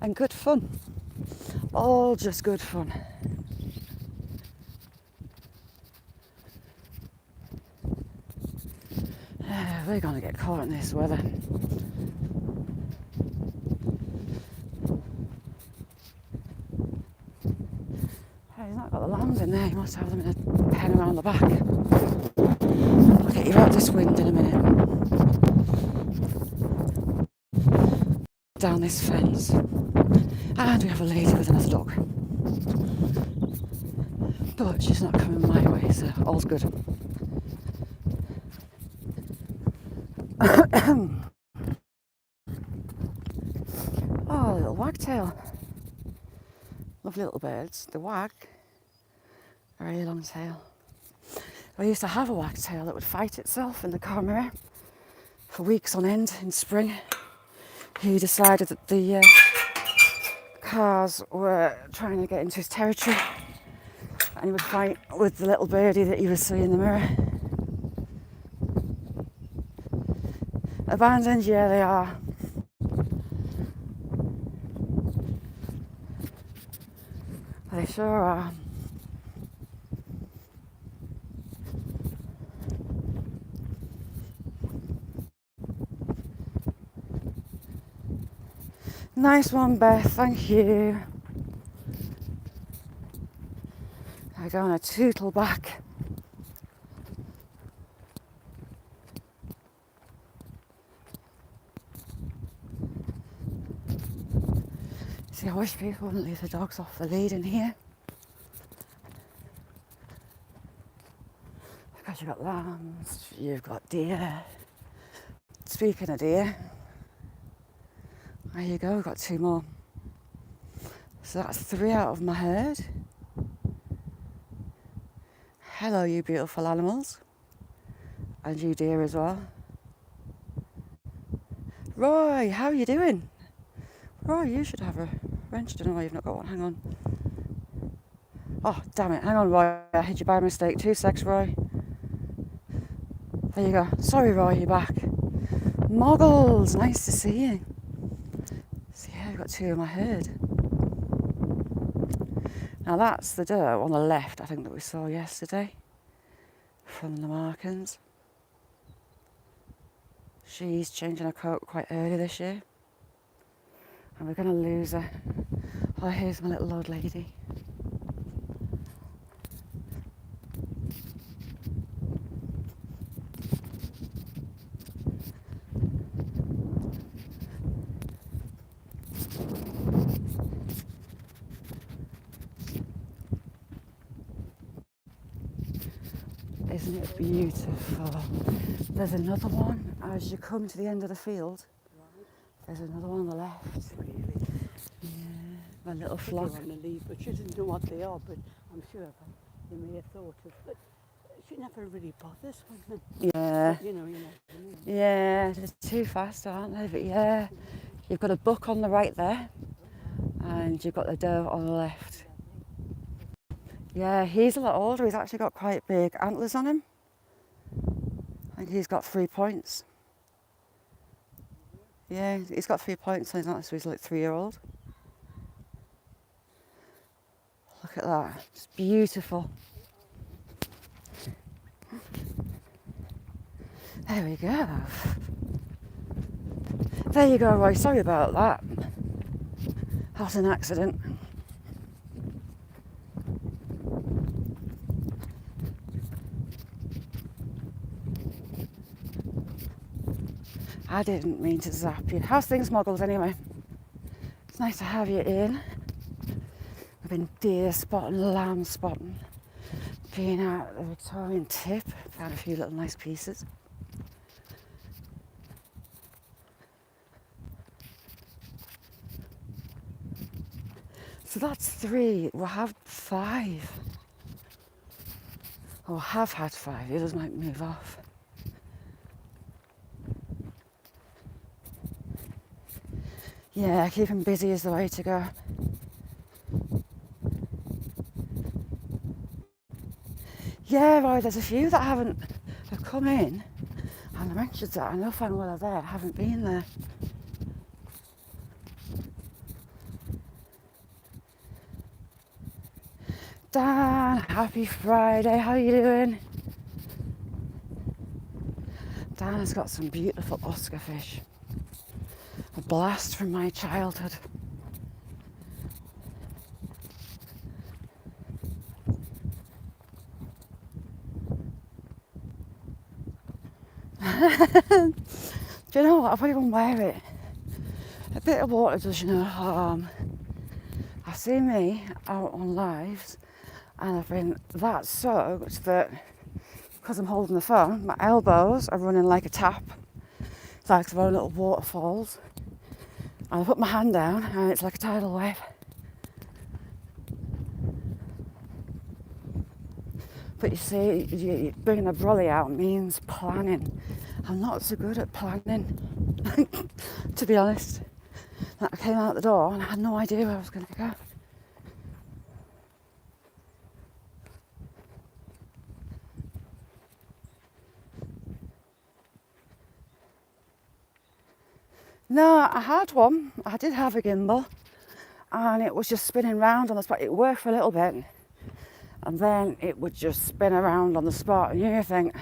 And good fun. All just good fun. We're going to get caught in this weather. Hey, he's not got the lambs in there. He must have them in a pen around the back. I'll get you out this wind in a minute. Down this fence. And we have a lady with another dog. But she's not coming my way, so all's good. Oh, little wagtail. Lovely little birds. The wag, a really long tail. I used to have a wagtail that would fight itself in the car mirror for weeks on end in spring. He decided that the cars were trying to get into his territory and he would fight with the little birdie that he was seeing in the mirror. Abandoned, yeah, they are. They sure are. Nice one, Beth, thank you. I go on a tootle back. See, I wish people wouldn't leave the dogs off the lead in here. Because you've got lambs, you've got deer. Speaking of deer, there you go, we've got 2 more. So that's 3 out of my herd. Hello, you beautiful animals. And you deer as well. Roy, how are you doing? Roy, you should have a wrench. I don't know why you've not got one. Hang on. Oh, damn it. Hang on, Roy. I hit you by mistake. 2 secs, Roy. There you go. Sorry, Roy, you're back. Moggles, nice to see you. So yeah, I've got 2 in my herd. Now that's the doe on the left, I think, that we saw yesterday from the markings. She's changing her coat quite early this year. And we're going to lose her. Oh, here's my little old lady. Isn't it beautiful? There's another one as you come to the end of the field. There's another one on the left. Really? Yeah, my little flock. On the leave, but she doesn't know what they are, but I'm sure they may have thought of. But she never really bothers with them. Yeah. But, you know. Yeah, they're too fast, aren't they? But yeah, you've got a buck on the right there, and you've got the doe on the left. Yeah, he's a lot older. He's actually got quite big antlers on him. I think he's got 3 points. Yeah, he's got 3 points on his antlers, so he's like 3-year-old. Look at that. It's beautiful. There we go. There you go, Roy. Sorry about that. That was an accident. I didn't mean to zap you. How's things, Moggles, anyway? It's nice to have you in. We've been deer spotting, lamb spotting. Being out at the Victorian Tip. Found a few little nice pieces. So that's 3. We'll have 5. Or have had 5. The others might move off. Yeah, keeping busy is the way to go. Yeah, Roy, there's a few that have come in, and I mentioned that I know fine well they're there, haven't been there. Dan, happy Friday, how are you doing? Dan has got some beautiful Oscar fish. A blast from my childhood. Do you know what? I probably won't wear it. A bit of water does you no harm. I've seen me out on lives and I've been that soaked that because I'm holding the phone, my elbows are running like a tap. It's like their own little waterfalls. And I put my hand down and it's like a tidal wave. But you see, bringing a brolly out means planning. I'm not so good at planning, to be honest. I came out the door and I had no idea where I was going to go. No, I had one. I did have a gimbal, and it was just spinning round on the spot. It worked for a little bit, and then it would just spin around on the spot, and you think,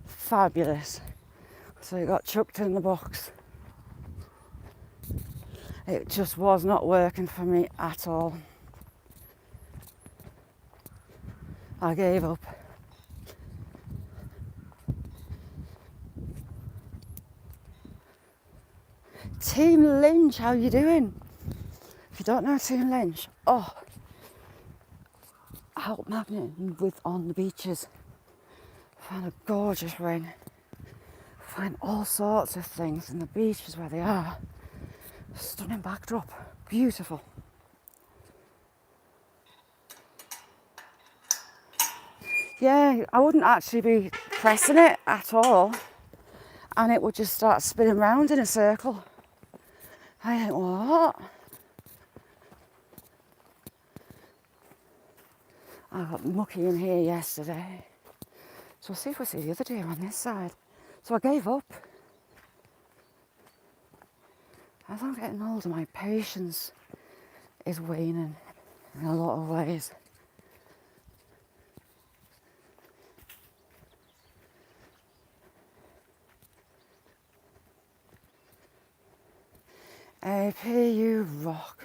fabulous. So it got chucked in the box. It just was not working for me at all. I gave up. Team Lynch, how you doing? If you don't know Team Lynch, out magnet with on the beaches. Find a gorgeous ring. Find all sorts of things in the beaches where they are. Stunning backdrop, beautiful. Yeah, I wouldn't actually be pressing it at all, and it would just start spinning round in a circle. I think, what? I got mucky in here yesterday. So we'll see if we see the other deer on this side. So I gave up. As I'm getting older, my patience is waning in a lot of ways. AP, you rock.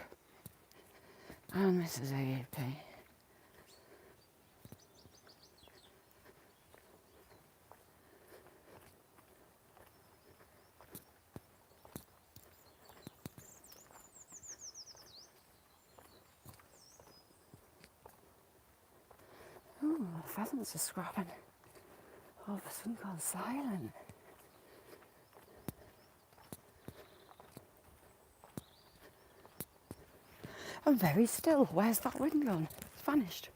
And Mrs. AP. Oh, the pheasants are scrapping. All of a sudden gone silent. I'm very still. Where's that wind gone? It's vanished.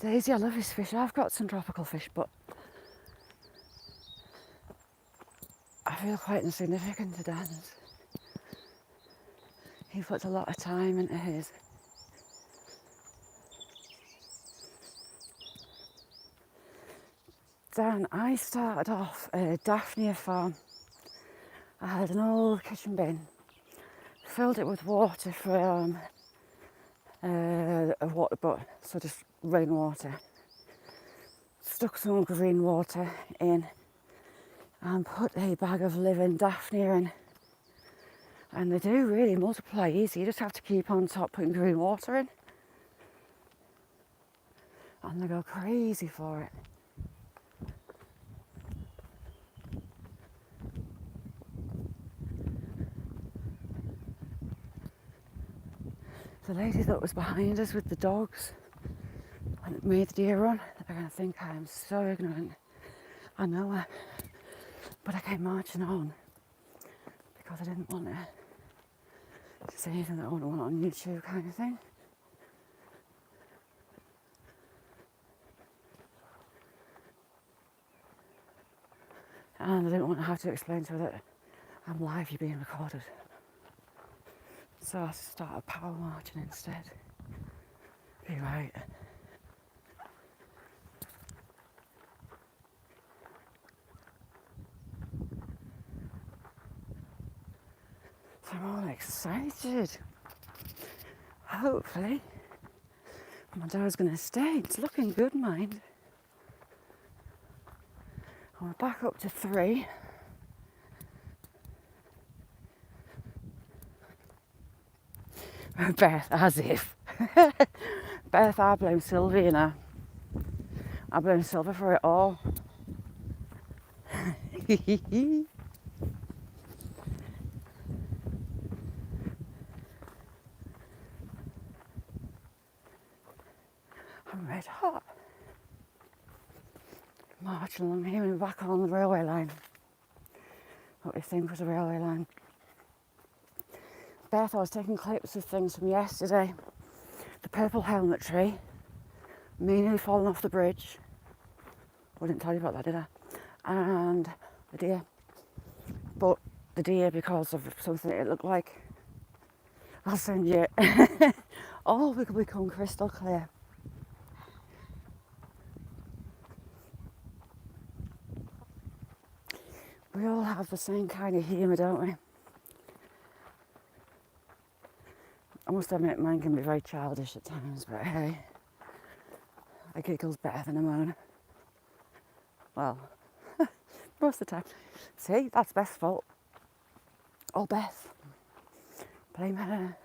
Daisy, I love his fish. I've got some tropical fish, but I feel quite insignificant to Dan's. He puts a lot of time into his. Dan, I started off a Daphnia farm. I had an old kitchen bin, filled it with water from a water butt, so just rainwater. Stuck some green water in and put a bag of living Daphnia in. And they do really multiply easy. You just have to keep on top putting green water in. And they go crazy for it. The lady that was behind us with the dogs when it made the deer run, they're going to think I'm so ignorant. I know her. But I came marching on because I didn't want to say anything that I wouldn't want on YouTube kind of thing. And I didn't want to have to explain to her that I'm live, you're being recorded. So I started power marching instead. Be right. So I'm all excited. Hopefully, my dog's going to stay. It's looking good, mind. We're back up to 3. Beth, as if. Beth, I blame Sylvia now. I blame Sylvia for it all. I'm red hot. Marching along here and back on the railway line. What we think was a railway line. Beth, I was taking clips of things from yesterday. The purple helmet tree, me nearly falling off the bridge. I didn't tell you about that, did I? And the deer. But the deer, because of something it looked like, I'll send you all will become crystal clear. We all have the same kind of humour, don't we? I must admit mine can be very childish at times, but hey, a giggle's better than a moan. Well, most of the time. See, that's Beth's fault. Oh, Beth. Blame her.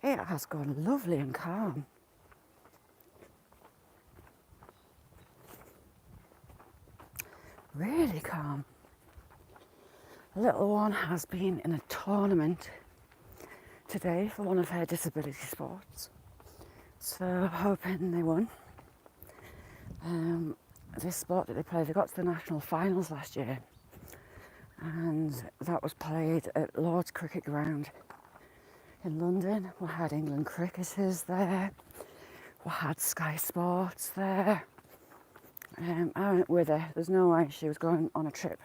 It has gone lovely and calm. Really calm. The little one has been in a tournament today for one of her disability sports. So hoping they won. This sport that they play, they got to the national finals last year, and that was played at Lord's Cricket Ground in London. We had England cricketers there. We had Sky Sports there. I went with her. There's no way she was going on a trip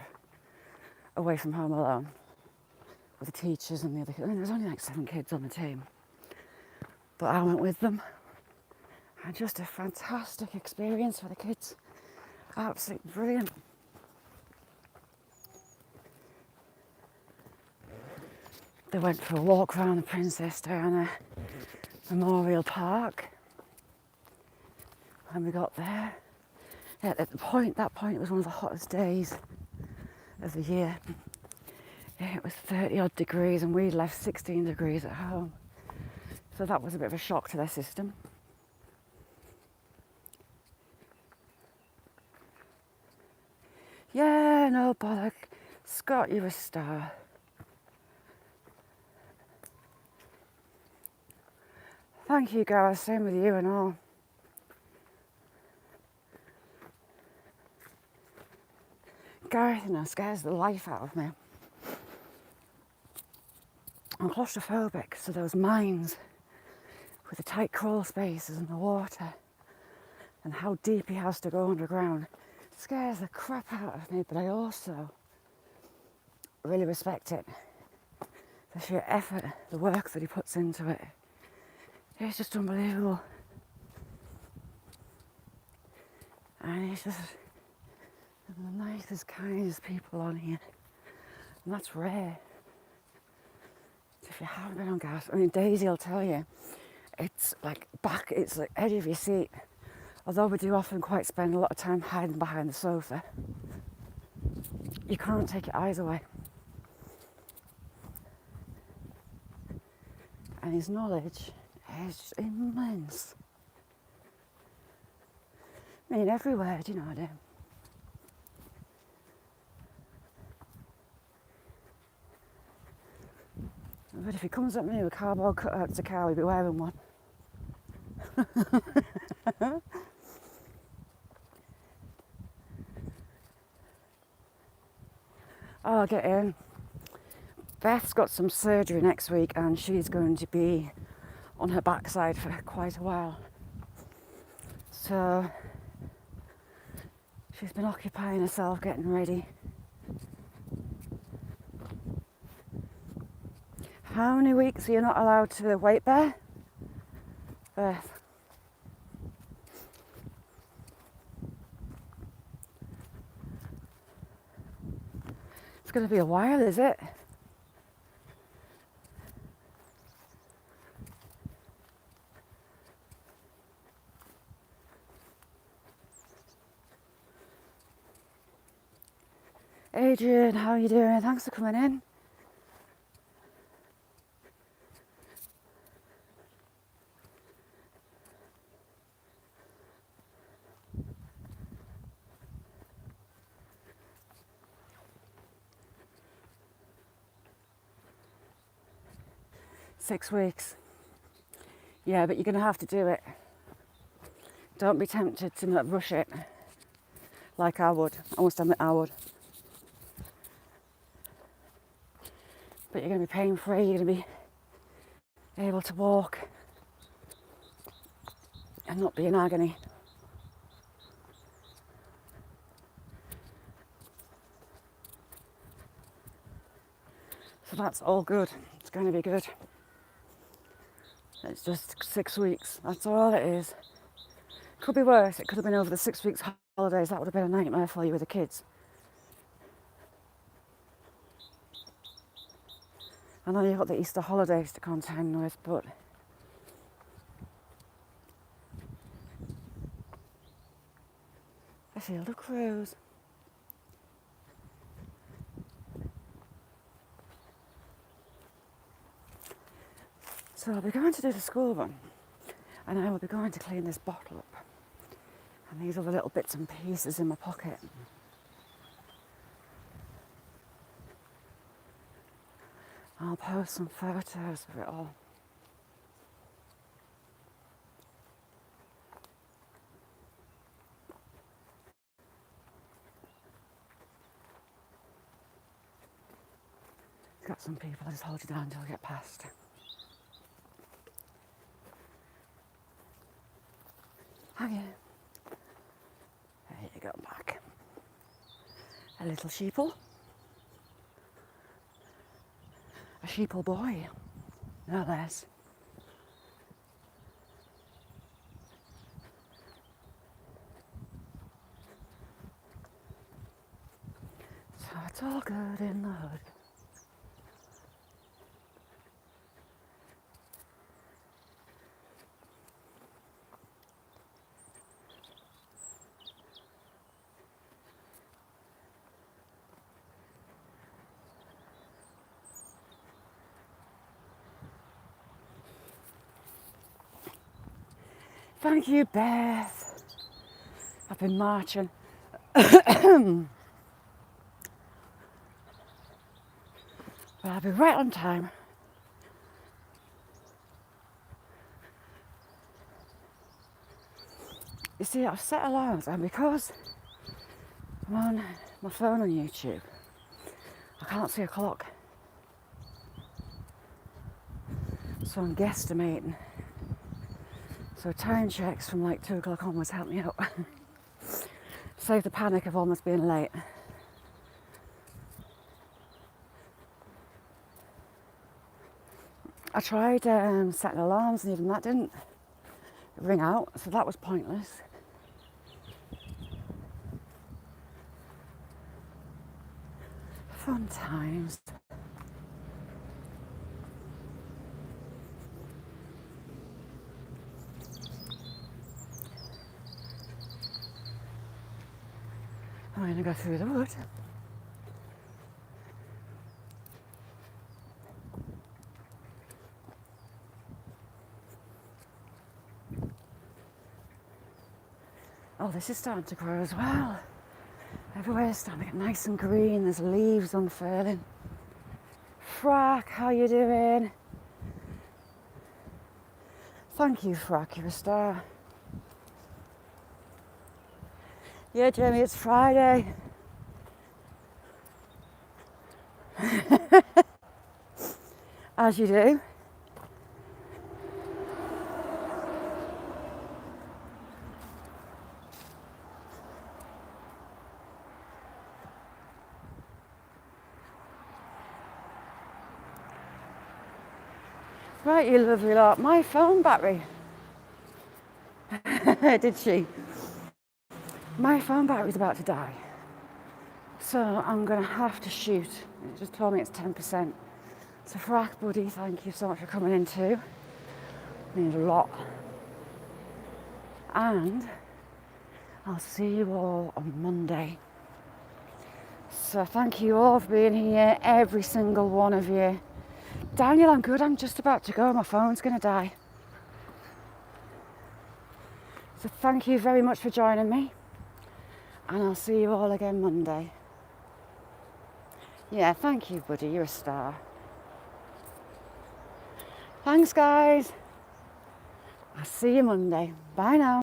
away from home alone with the teachers and the other kids. I mean, there was only like 7 kids on the team, but I went with them. And just a fantastic experience for the kids. Absolutely brilliant. They went for a walk around the Princess Diana Memorial Park. When we got there, at that point it was one of the hottest days of the year. It was 30 odd degrees and we'd left 16 degrees at home. So that was a bit of a shock to their system. Yeah, no bother. Scott, you're a star. Thank you, Gareth. Same with you and all. Gareth, you know, scares the life out of me. I'm claustrophobic, so those mines with the tight crawl spaces and the water and how deep he has to go underground scares the crap out of me, but I also really respect it. The sheer effort, the work that he puts into it. It's just unbelievable. And he's just the nicest, kindest people on here. And that's rare. If you haven't been on gas, I mean, Daisy will tell you, it's like it's like edge of your seat. Although we do often quite spend a lot of time hiding behind the sofa, you can't take your eyes away. And his knowledge is just immense. I mean, every word, you know what I do. But if he comes at me with cardboard cutouts of cow, he'll be wearing one. Oh, I'll get in. Beth's got some surgery next week and she's going to be on her backside for quite a while. So she's been occupying herself getting ready. How many weeks are you not allowed to weight bear? Beth. It's going to be a while, is it? Adrian, how are you doing? Thanks for coming in. Six weeks. Yeah, but you're going to have to do it. Don't be tempted to not rush it like I would. I must admit I would. But you're going to be pain-free, you're going to be able to walk and not be in agony. So that's all good. It's going to be good. It's just 6 weeks. That's all it is. Could be worse. It could have been over the 6 weeks holidays. That would have been a nightmare for you with the kids. I know you've got the Easter holidays to contend with, but I feel the cruise. So I'll be going to do the school run, and I will be going to clean this bottle up and these other little bits and pieces in my pocket. I'll post some photos of it all. Got some people, I just hold you down until I get past. Have you? There you go, back. A little sheeple. A sheeple boy. No less. So it's all good in the hood. Thank you, Beth. I've been marching. But I'll be right on time. You see, I've set alarms, and because I'm on my phone on YouTube, I can't see a clock. So I'm guesstimating. So time checks from like 2 o'clock onwards help me out. Save the panic of almost being late. I tried setting alarms and even that didn't ring out, so that was pointless. Fun times. I'm going to go through the wood. Oh, this is starting to grow as well. Everywhere's starting to get nice and green. There's leaves unfurling. Frack, how you doing? Thank you, Frack, you're a star. Yeah, Jamie, it's Friday. As you do. Right, you lovely lot. My phone battery. Did she? My phone battery's about to die. So I'm going to have to shoot. It just told me it's 10%. So Frack, buddy, thank you so much for coming in too. Means a lot. And I'll see you all on Monday. So thank you all for being here, every single one of you. Daniel, I'm good. I'm just about to go. My phone's going to die. So thank you very much for joining me. And I'll see you all again Monday. Yeah, thank you, buddy. You're a star. Thanks, guys. I'll see you Monday. Bye now.